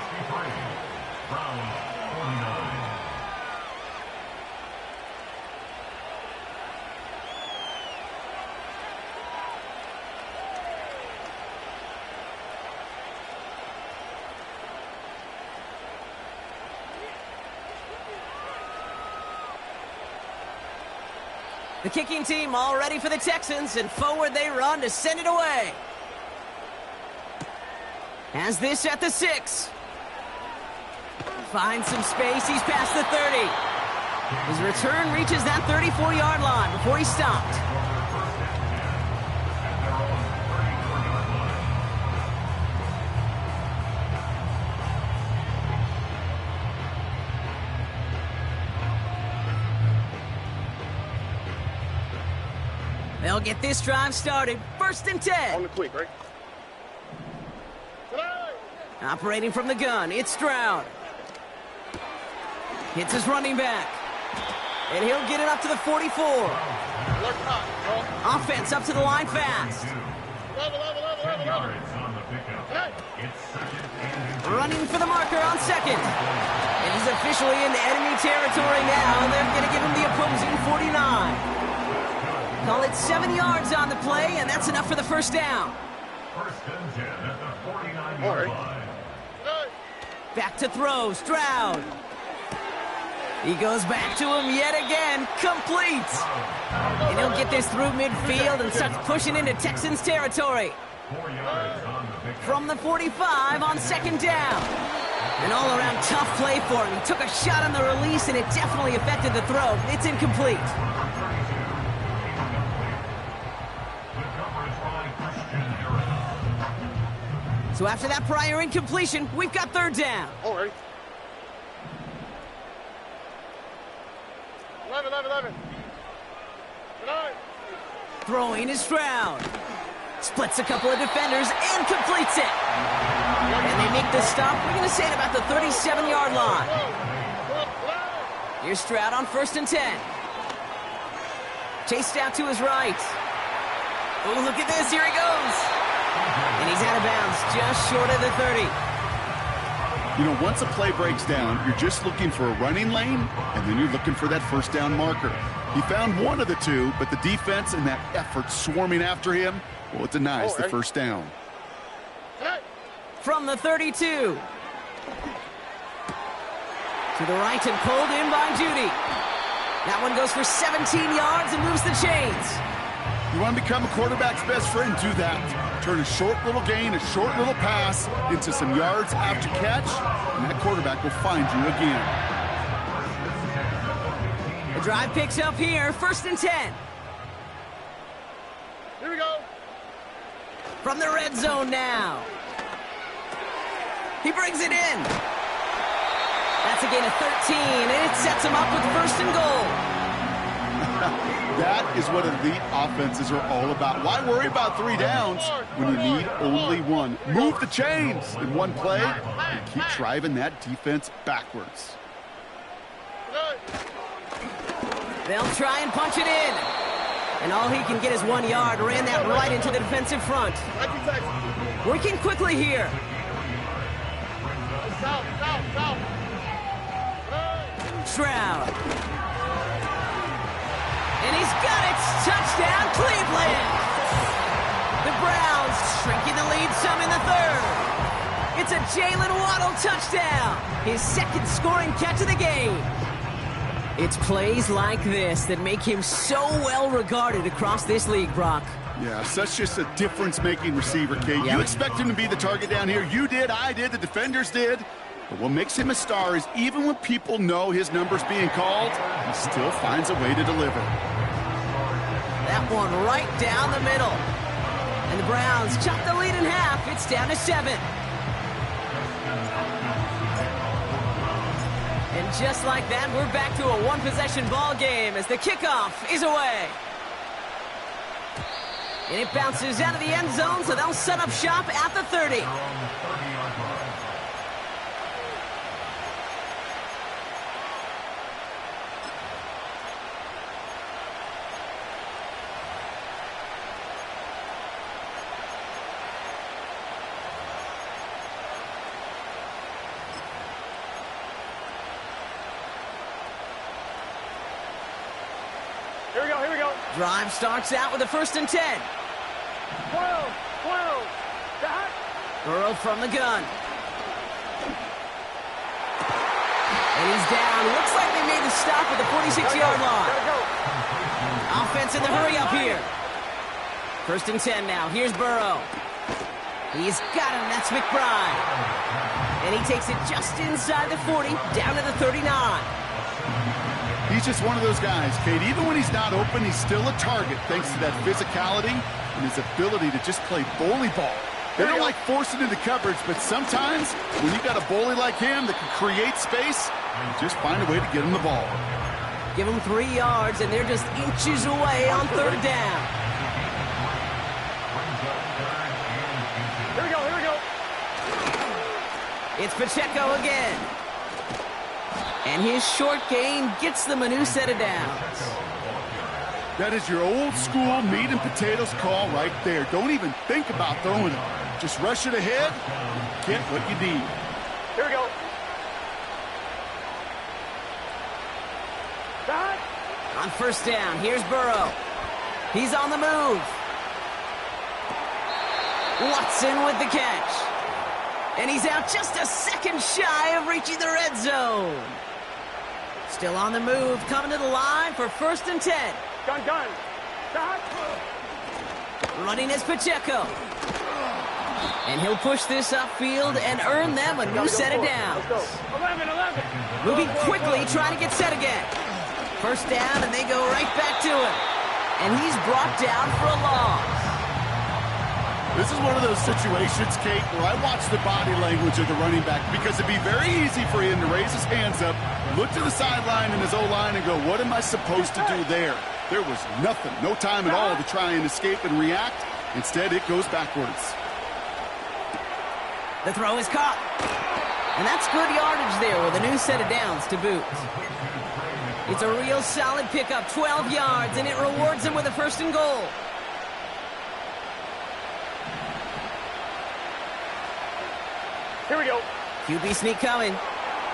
The kicking team all ready for the Texans, and forward they run to send it away. Has this at the 6. Finds some space. He's past the 30. His return reaches that 34-yard line before he stopped. They'll get this drive started. 1st and 10. On the quick, right? Operating from the gun, it's Stroud. Hits his running back. And he'll get it up to the 44. Offense up to the line fast. Running for the marker on 2nd. And he's officially in enemy territory now. They're going to give him the opposing 49. Call it 7 yards on the play, and that's enough for the first down. 1st and 10 at the 49-yard line. Back to throw, Stroud. He goes back to him yet again, complete. And he'll get this through midfield and starts pushing into Texans territory. 4 yards on the pickup. From the 45 on 2nd down. An all-around tough play for him. He took a shot on the release, and it definitely affected the throw. It's incomplete. So after that prior incompletion, we've got 3rd down. All right. 11. Throwing is Stroud. Splits a couple of defenders and completes it. And they make the stop, we're going to say at about the 37-yard line. Here's Stroud on 1st and 10. Chased out to his right. Oh, look at this. Here he goes. And he's out of bounds, just short of the 30. You know, once a play breaks down, you're just looking for a running lane, and then you're looking for that first down marker. He found one of the two, but the defense and that effort swarming after him, well, it denies the first down. From the 32. To the right and pulled in by Judy. That one goes for 17 yards and moves the chains. You want to become a quarterback's best friend, do that. Turn a short little gain, a short little pass into some yards after catch, and that quarterback will find you again. A drive picks up here, 1st and 10. Here we go. From the red zone now. He brings it in. That's a gain of 13, and it sets him up with 1st and goal. That is what elite offenses are all about. Why worry about 3 downs when you need only 1? Move the chains in 1 play and keep driving that defense backwards. They'll try and punch it in. And all he can get is 1 yard. Ran that right into the defensive front. Working quickly here. South. Stroud. And he's got it. Touchdown, Cleveland. The Browns shrinking the lead some in the 3rd. It's a Jalen Waddle touchdown. His 2nd scoring catch of the game. It's plays like this that make him so well regarded across this league, Brock. Yeah, such just a difference-making receiver, Kate. You expect him to be the target down here. You did, I did, the defenders did. But what makes him a star is even when people know his number's being called, he still finds a way to deliver. That one right down the middle. And the Browns chop the lead in half. It's down to 7. And just like that, we're back to a 1-possession ball game as the kickoff is away. And it bounces out of the end zone, so they'll set up shop at the 30. Here we go. Drive starts out with a 1st and 10. 12. That. Burrow from the gun. And he's down. Looks like they made the stop at the 46-yard line. Gotta go. Offense in the hurry up here. 1st and 10 now. Here's Burrow. He's got him. That's McBride. And he takes it just inside the 40, down to the 39. He's just one of those guys, Kate. Even when he's not open, he's still a target thanks to that physicality and his ability to just play bully ball. They don't like forcing into coverage, but sometimes when you got a bully like him that can create space, you just find a way to get him the ball. Give them 3 yards, and they're just inches away on 3rd down. Here we go. It's Pacheco again. And his short gain gets them a new set of downs. That is your old school meat and potatoes call right there. Don't even think about throwing it. Just rush it ahead and get what you need. Here we go. That. On 1st down, here's Burrow. He's on the move. Watson with the catch. And he's out just a second shy of reaching the red zone. Still on the move, coming to the line for 1st and 10. Gun. That. Running is Pacheco. And he'll push this upfield and earn them a new set of downs. Let's go. 11. Moving quickly, trying to get set again. 1st down, and they go right back to him. And he's brought down for a loss. This is one of those situations, Kate, where I watch the body language of the running back because it'd be very easy for him to raise his hands up, look to the sideline in his O-line and go, what am I supposed to do there? There was nothing, no time at all to try and escape and react. Instead, it goes backwards. The throw is caught. And that's good yardage there with a new set of downs to boot. It's a real solid pickup, 12 yards, and it rewards him with a 1st and goal. Here we go. QB sneak coming.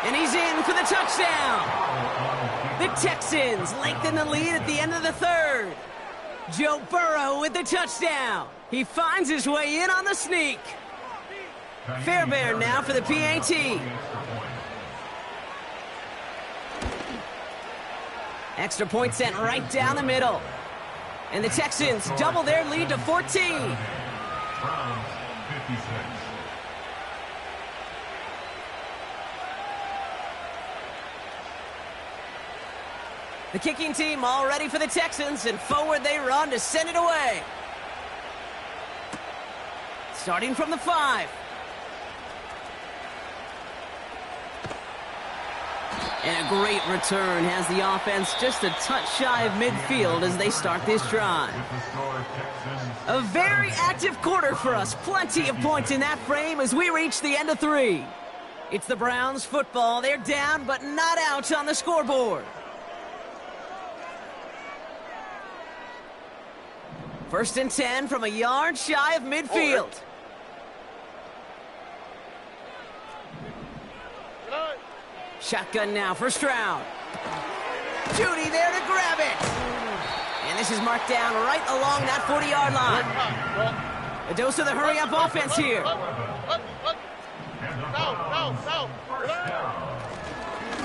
And he's in for the touchdown. The Texans lengthen the lead at the end of the 3rd. Joe Burrow with the touchdown. He finds his way in on the sneak. Fairbairn now for the PAT. Extra point sent right down the middle. And the Texans double their lead to 14. Browns 56. The kicking team all ready for the Texans, and forward they run to send it away. Starting from the 5. And a great return has the offense just a touch shy of midfield as they start this drive. A very active quarter for us. Plenty of points in that frame as we reach the end of 3. It's the Browns football. They're down but not out on the scoreboard. First and 10 from a yard shy of midfield. Shotgun now for Stroud. Judy there to grab it. And this is marked down right along that 40-yard line. A dose of the hurry-up offense here.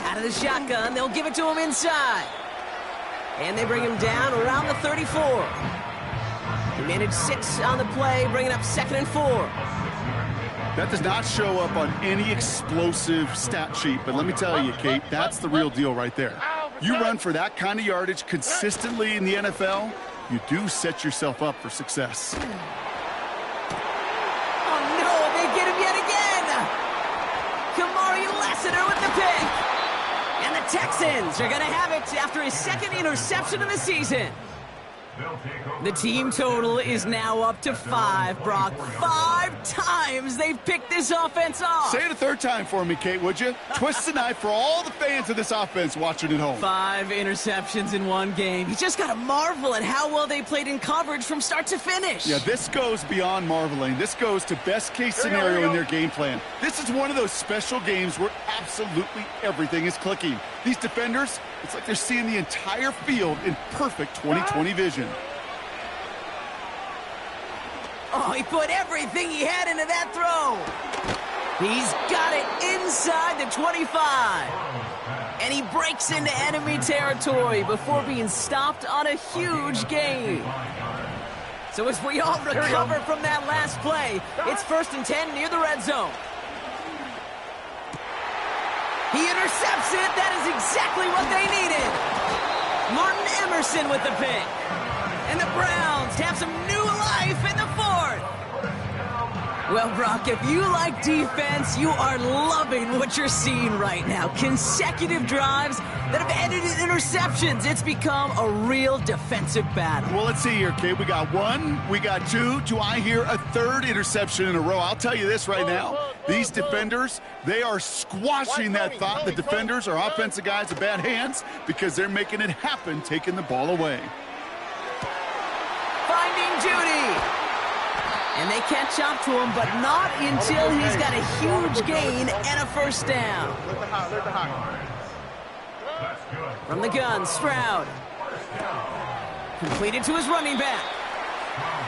Out of the shotgun, they'll give it to him inside. And they bring him down around the 34. He managed 6 on the play, bringing up 2nd and 4. That does not show up on any explosive stat sheet, but let me tell you, Kate, that's the real deal right there. You run for that kind of yardage consistently in the NFL, you do set yourself up for success. Oh, no, they get him yet again. Kamari Lassiter with the pick. And the Texans are going to have it after his 2nd interception of the season. The team total is now up to 5, Brock. 5 times they've picked this offense off. Say it a 3rd time for me, Kate, would you? Twist the knife for all the fans of this offense watching at home. 5 interceptions in one game. You just got to marvel at how well they played in coverage from start to finish. Yeah, this goes beyond marveling. This goes to best-case scenario in their game plan. This is one of those special games where absolutely everything is clicking. These defenders, it's like they're seeing the entire field in perfect 20/20 vision. Oh, he put everything he had into that throw. He's got it inside the 25. And he breaks into enemy territory before being stopped on a huge gain. So as we all recover from that last play, it's 1st and 10 near the red zone. He intercepts it. That is exactly what they needed. Martin Emerson with the pick. And the Browns have some new life in the 4th. Well, Brock, if you like defense, you are loving what you're seeing right now. Consecutive drives that have ended in interceptions. It's become a real defensive battle. Well, let's see here, Kate. We got 1, we got 2. Do I hear a 3rd interception in a row? I'll tell you this right now. These defenders, they are squashing that thought. The defenders are offensive guys with bad hands because they're making it happen, taking the ball away. Finding Judy. And they catch up to him, but not until he's got a huge gain and a 1st down. From the gun, Stroud. Completed to his running back.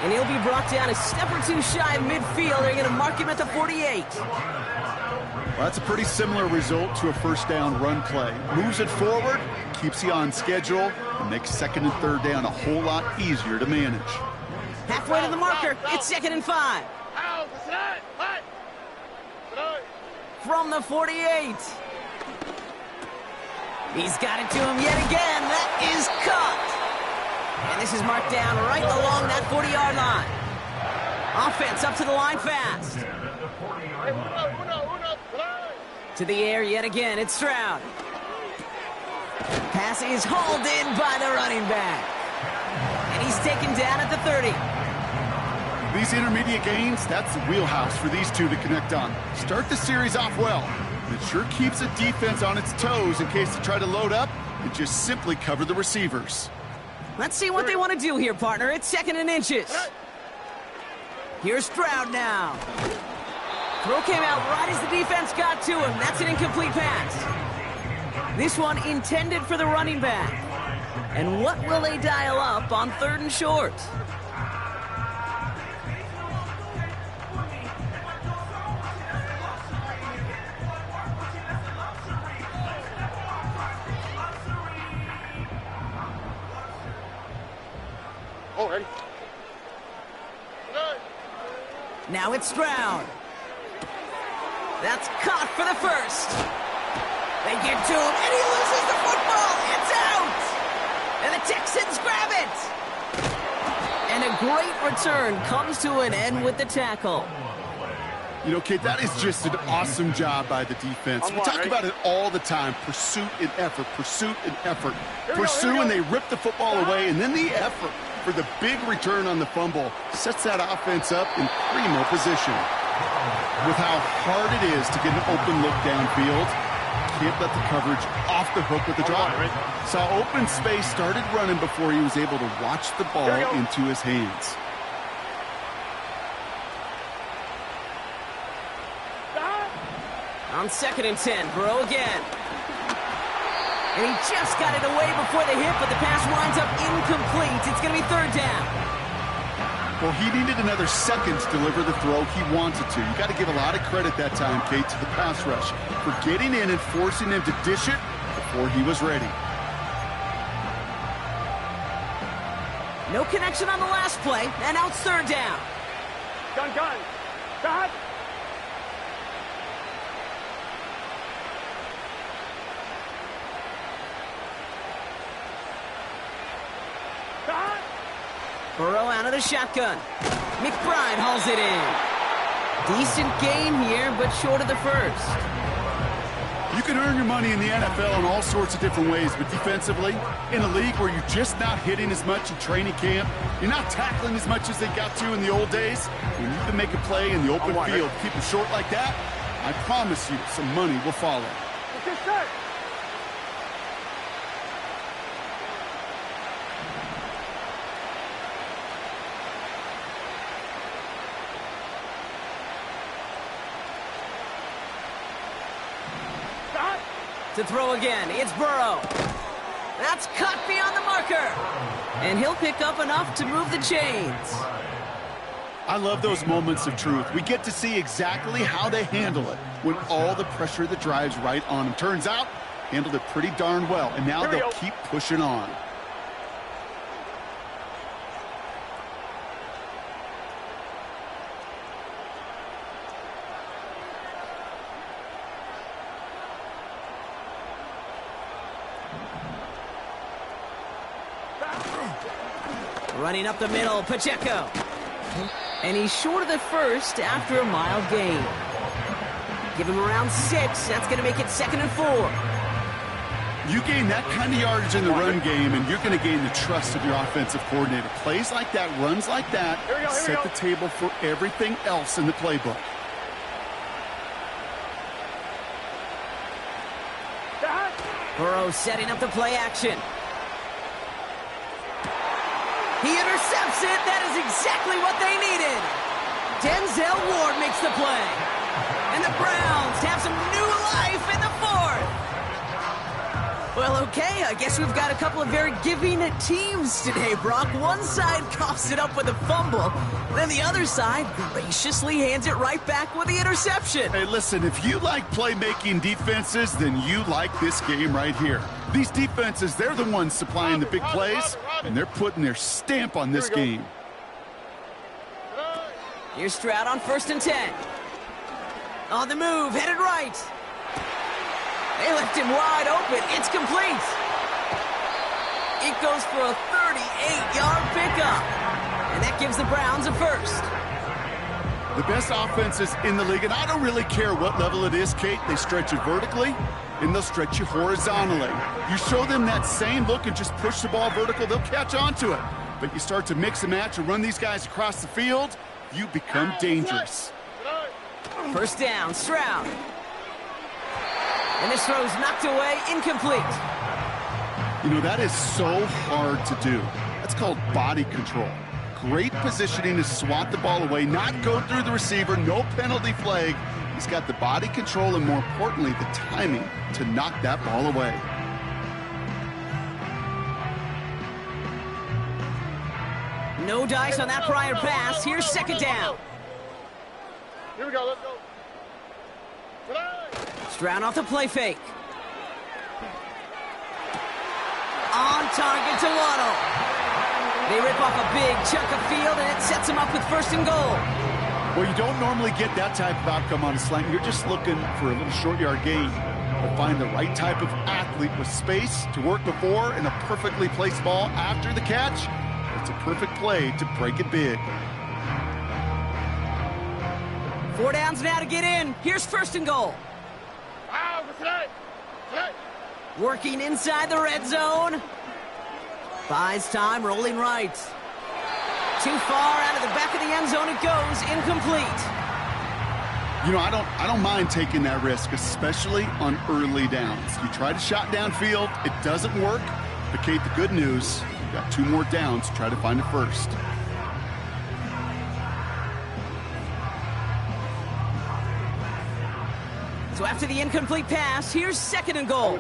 And he'll be brought down a step or 2 shy of midfield. They're going to mark him at the 48. Well, that's a pretty similar result to a 1st down run play. Moves it forward, keeps you on schedule, and makes 2nd and 3rd down a whole lot easier to manage. Halfway to the marker, it's 2nd and 5. From the 48. He's got it to him yet again. That is cut. And this is marked down right along that 40-yard line. Offense up to the line fast. To the air yet again, it's Stroud. Pass is hauled in by the running back. And he's taken down at the 30. These intermediate gains, that's the wheelhouse for these two to connect on. Start the series off well. It sure keeps the defense on its toes in case they try to load up and just simply cover the receivers. Let's see what they want to do here, partner. It's 2nd and inches. Here's Stroud now. Throw came out right as the defense got to him. That's an incomplete pass. This one intended for the running back. And what will they dial up on 3rd and short? Oh, ready? Now it's Stroud. That's caught for the 1st. They get to him, and he loses the football. It's out. And the Texans grab it! And a great return comes to an end with the tackle. You know, Kate, that is just an awesome job by the defense. We talk about it all the time. Pursuit and effort, pursuit and effort. Pursue and they rip the football away, and then the effort for the big return on the fumble sets that offense up in primo position. With how hard it is to get an open look downfield, can't let the coverage off the hook with the drop. Saw open space, started running before he was able to watch the ball into his hands. On 2nd and 10, Burrow again. And he just got it away before the hit, but the pass winds up incomplete. It's going to be 3rd down. Well, he needed another second to deliver the throw he wanted to. You got to give a lot of credit that time, Kate, to the pass rush for getting in and forcing him to dish it before he was ready. No connection on the last play, and now it's 3rd down. Gun. Stop. Burrow out of the shotgun. McBride hauls it in. Decent gain here, but short of the first. You can earn your money in the NFL in all sorts of different ways, but defensively, in a league where you're just not hitting as much in training camp, you're not tackling as much as they got to in the old days, when you can make a play in the open field, keep them short like that, I promise you some money will follow. To throw again, it's Burrow. That's cut beyond the marker. And he'll pick up enough to move the chains. I love those moments of truth. We get to see exactly how they handle it when all the pressure that drives right on them. Turns out, handled it pretty darn well, and now they'll keep pushing on. Running up the middle, Pacheco. And he's short of the first after a mild gain. Give him around 6. That's going to make it 2nd and 4. You gain that kind of yardage in the run game, and you're going to gain the trust of your offensive coordinator. Plays like that, runs like that, set the table for everything else in the playbook. Burrow setting up the play action. He intercepts it. That is exactly what they needed. Denzel Ward makes the play. And the Browns have some new life in the 4th. Well, okay, I guess we've got a couple of very giving teams today, Brock. One side coughs it up with a fumble. Then the other side graciously hands it right back with the interception. Hey, listen, if you like playmaking defenses, then you like this game right here. These defenses, they're the ones supplying the big plays, and they're putting their stamp on this game. Here's Stroud on 1st and 10. On the move, headed right. They left him wide open. It's complete. It goes for a 38-yard pickup. And that gives the Browns a first. The best offenses in the league, and I don't really care what level it is, Kate, they stretch it vertically, and they'll stretch you horizontally. You show them that same look and just push the ball vertical, they'll catch on to it. But you start to mix and match and run these guys across the field, you become dangerous. First down, Stroud. And this throw's knocked away, incomplete. You know, that is so hard to do. That's called body control. Great positioning to swat the ball away, not go through the receiver, no penalty flag. He's got the body control and, more importantly, the timing to knock that ball away. No dice on that prior pass. Here's 2nd down. Here we go, let's go. Stroud off the play fake. On target to Waddle. They rip off a big chunk of field, and it sets them up with 1st and goal. Well, you don't normally get that type of outcome on a slant. You're just looking for a little short yard gain. But find the right type of athlete with space to work before and a perfectly placed ball after the catch. It's a perfect play to break it big. 4 downs now to get in. Here's first and goal. Working inside the red zone. Buys time, rolling right. Too far out of the back of the end zone it goes, incomplete. You know, I don't mind taking that risk, especially on early downs. You try to shot downfield, it doesn't work. But Kate, the good news, you've got 2 more downs to try to find it first. So after the incomplete pass, here's second and goal.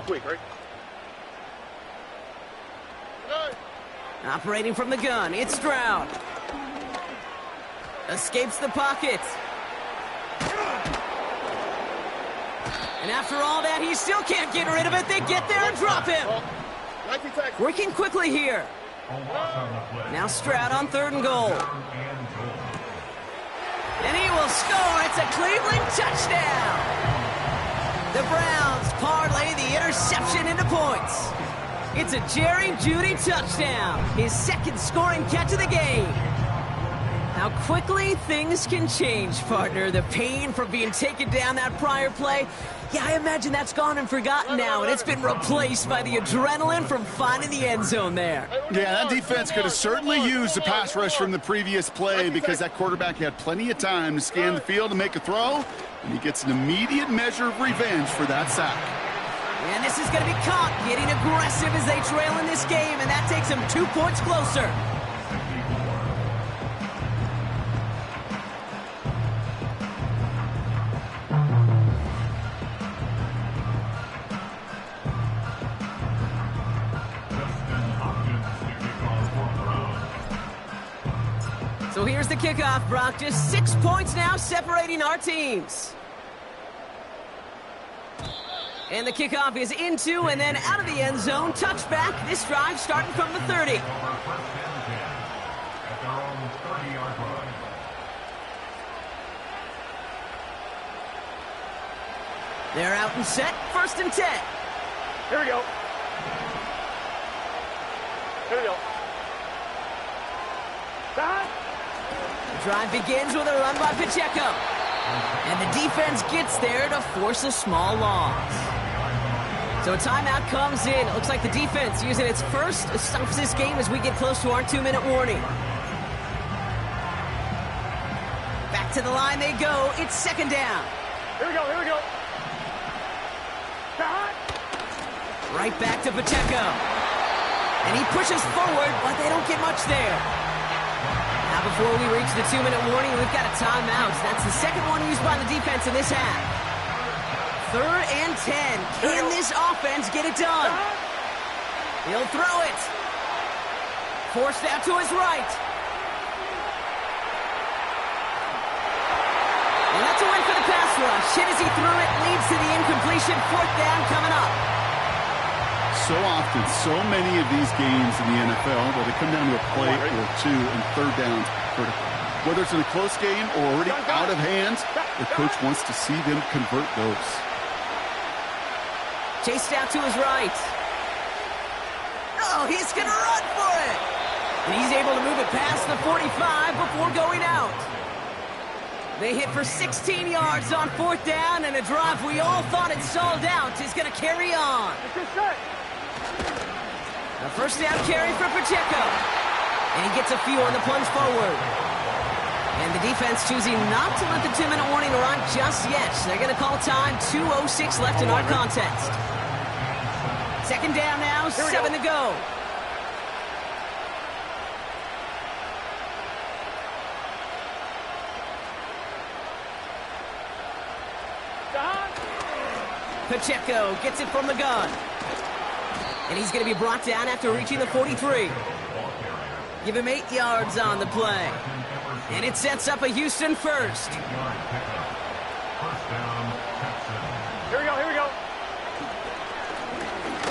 Operating from the gun, it's Stroud. Escapes the pocket. And after all that, he still can't get rid of it. They get there and drop him. Working quickly here. Now Stroud on third and goal. And he will score. It's a Cleveland touchdown. The Browns parlay the interception into points. It's a Jerry Jeudy touchdown, his second scoring catch of the game. How quickly things can change, partner. The pain from being taken down that prior play, yeah, I imagine that's gone and forgotten now, and it's been replaced by the adrenaline from finding the end zone there. Yeah, that defense could have certainly used the pass rush from the previous play because that quarterback had plenty of time to scan the field and make a throw, and he gets an immediate measure of revenge for that sack. And this is going to be caught, getting aggressive as they trail in this game, and that takes them 2 points closer. So here's the kickoff, Brock. Just 6 points now separating our teams. And the kickoff is into and then out of the end zone. Touchback. This drive starting from the 30. At their own 30-yard line. They're out and set. First and 10. Here we go. Here we go. The drive begins with a run by Pacheco. And the defense gets there to force a small loss. So a timeout comes in. It looks like the defense using its first stops this game as we get close to our 2-minute warning. Back to the line they go. It's second down. Here we go. Here we go. Right back to Pacheco. And he pushes forward, but they don't get much there. Now before we reach the 2-minute warning, we've got a timeout. That's the second one used by the defense in this half. 3rd and 10. Can this offense get it done? He'll throw it. Forced out to his right. And that's a win for the pass rush. Hit as he threw it, leads to the incompletion. 4th down coming up. So often, so many of these games in the NFL, where they come down to a play or two and 3rd downs critical. Whether it's in a close game or already out of hands, the coach wants to see them convert those. Chased out to his right. Oh, he's going to run for it. And he's able to move it past the 45 before going out. They hit for 16 yards on 4th down, and a drive we all thought had stalled out is going to carry on. A first down carry for Pacheco. And he gets a few on the plunge forward. And the defense choosing not to let the 2-minute warning run just yet. They're going to call time. 2:06 left in our contest. Second down now, 7 to go. Pacheco gets it from the gun. And he's going to be brought down after reaching the 43. Give him 8 yards on the play. And it sets up a Houston first. First down, Texans. Here we go. Here we go.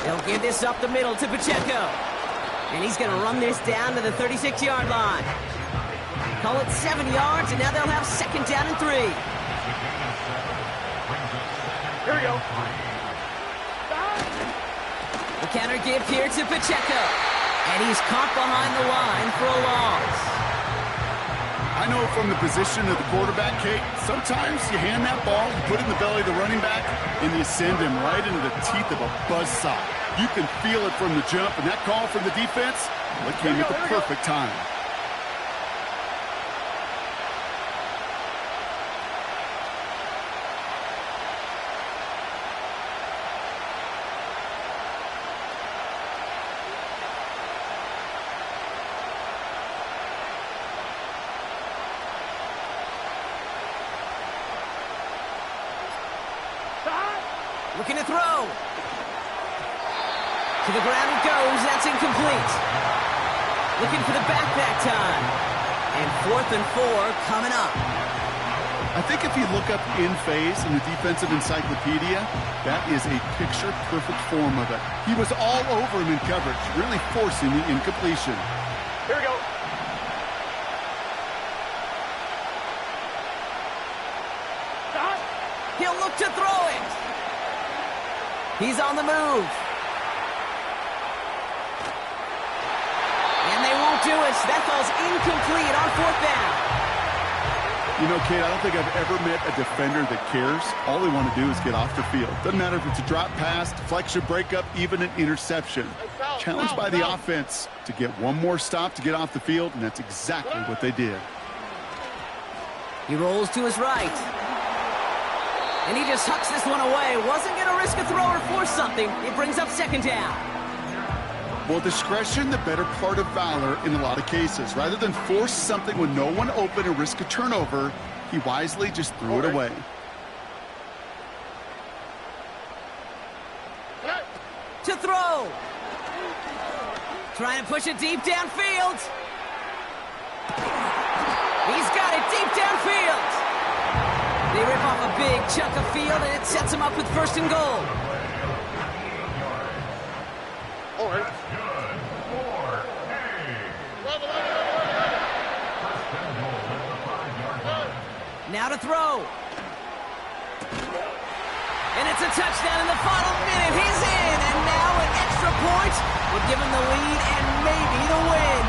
They'll give this up the middle to Pacheco. And he's going to run this down to the 36-yard line. Call it 7 yards, and now they'll have second down and 3. Here we go. Counter give here to Pacheco. And he's caught behind the line for a loss. I know from the position of the quarterback, Kate, sometimes you hand that ball, you put it in the belly of the running back, and you send him right into the teeth of a buzzsaw. You can feel it from the jump, and that call from the defense, well, it came at the perfect time. Looking to throw. To the ground it goes. That's incomplete. Looking for the backpack time. And 4th and 4 coming up. I think if you look up in phase in the defensive encyclopedia, that is a picture-perfect form of it. He was all over him in coverage, really forcing the incompletion. Here we go. Stop. He'll look to throw it. He's on the move. And they won't do it. That fall's incomplete on 4th down. You know, Kate, I don't think I've ever met a defender that cares. All they want to do is get off the field. Doesn't matter if it's a drop pass, deflection, breakup, even an interception. Challenged by the offense to get one more stop to get off the field, and that's exactly what they did. He rolls to his right. And he just hucks this one away. Wasn't going to risk a throw or force something. It brings up 2nd down. Well, discretion, the better part of valor in a lot of cases. Rather than force something with no one open and risk a turnover, he wisely just threw it away. To throw. Trying to push it deep downfield. He's got it deep downfield. They rip off a big chunk of field, and it sets him up with 1st and goal. All right. Now to throw. And it's a touchdown in the final minute. He's in, and now an extra point would give him the lead and maybe the win.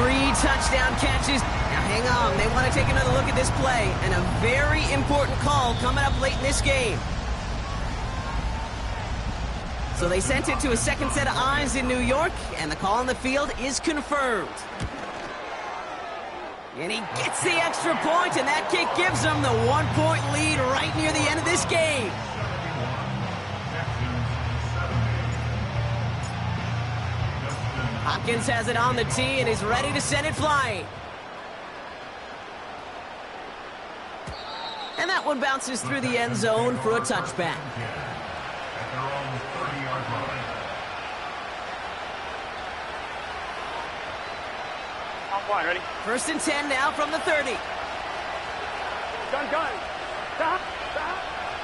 3 touchdown catches. Now hang on, they want to take another look at this play, and a very important call coming up late in this game. So they sent it to a second set of eyes in New York, and the call on the field is confirmed. And he gets the extra point, and that kick gives them the 1-point lead right near the end of this game. Hopkins has it on the tee and is ready to send it flying. And that one bounces through the end zone for a touchback. At their own 30-yard line. I'm fine. Ready? 1st and 10 now from the 30. Gun. Stop.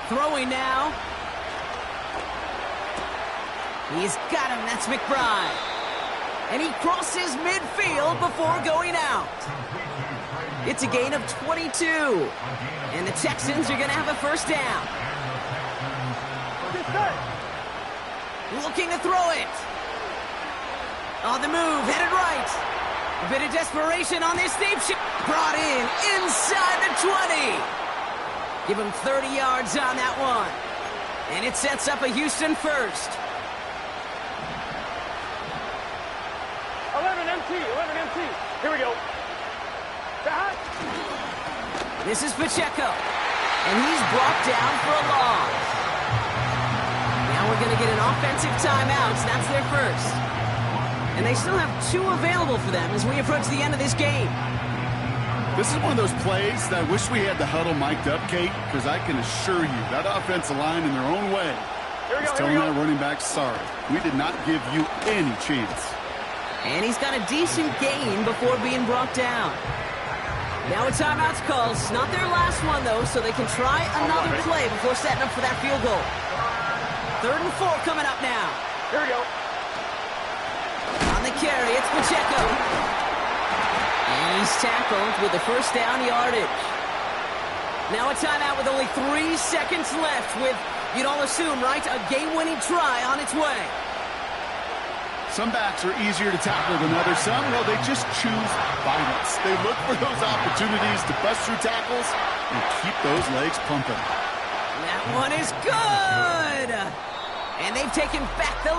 Throwing now. He's got him. That's McBride. And he crosses midfield before going out. It's a gain of 22. And the Texans are going to have a 1st down. Looking to throw it. On the move, headed right. A bit of desperation on this deep shot. Brought in inside the 20. Give him 30 yards on that one. And it sets up a Houston 1st. 11 MT. Here we go. Stop. This is Pacheco. And he's brought down for a loss. Now we're going to get an offensive timeout. So that's their 1st. And they still have 2 available for them as we approach the end of this game. This is one of those plays that I wish we had the huddle mic'd up, Kate, because I can assure you that offensive line in their own way is telling that running back, sorry, we did not give you any chance. And he's got a decent gain before being brought down. Now a timeout's called. It's not their last one, though, so they can try another play before setting up for that field goal. 3rd and 4 coming up now. Here we go. On the carry, it's Pacheco. And he's tackled with the 1st down yardage. Now a timeout with only 3 seconds left with, you'd all assume, right, a game-winning try on its way. Some backs are easier to tackle than others. Some, well, they just choose violence. They look for those opportunities to bust through tackles and keep those legs pumping. That one is good! And they've taken back the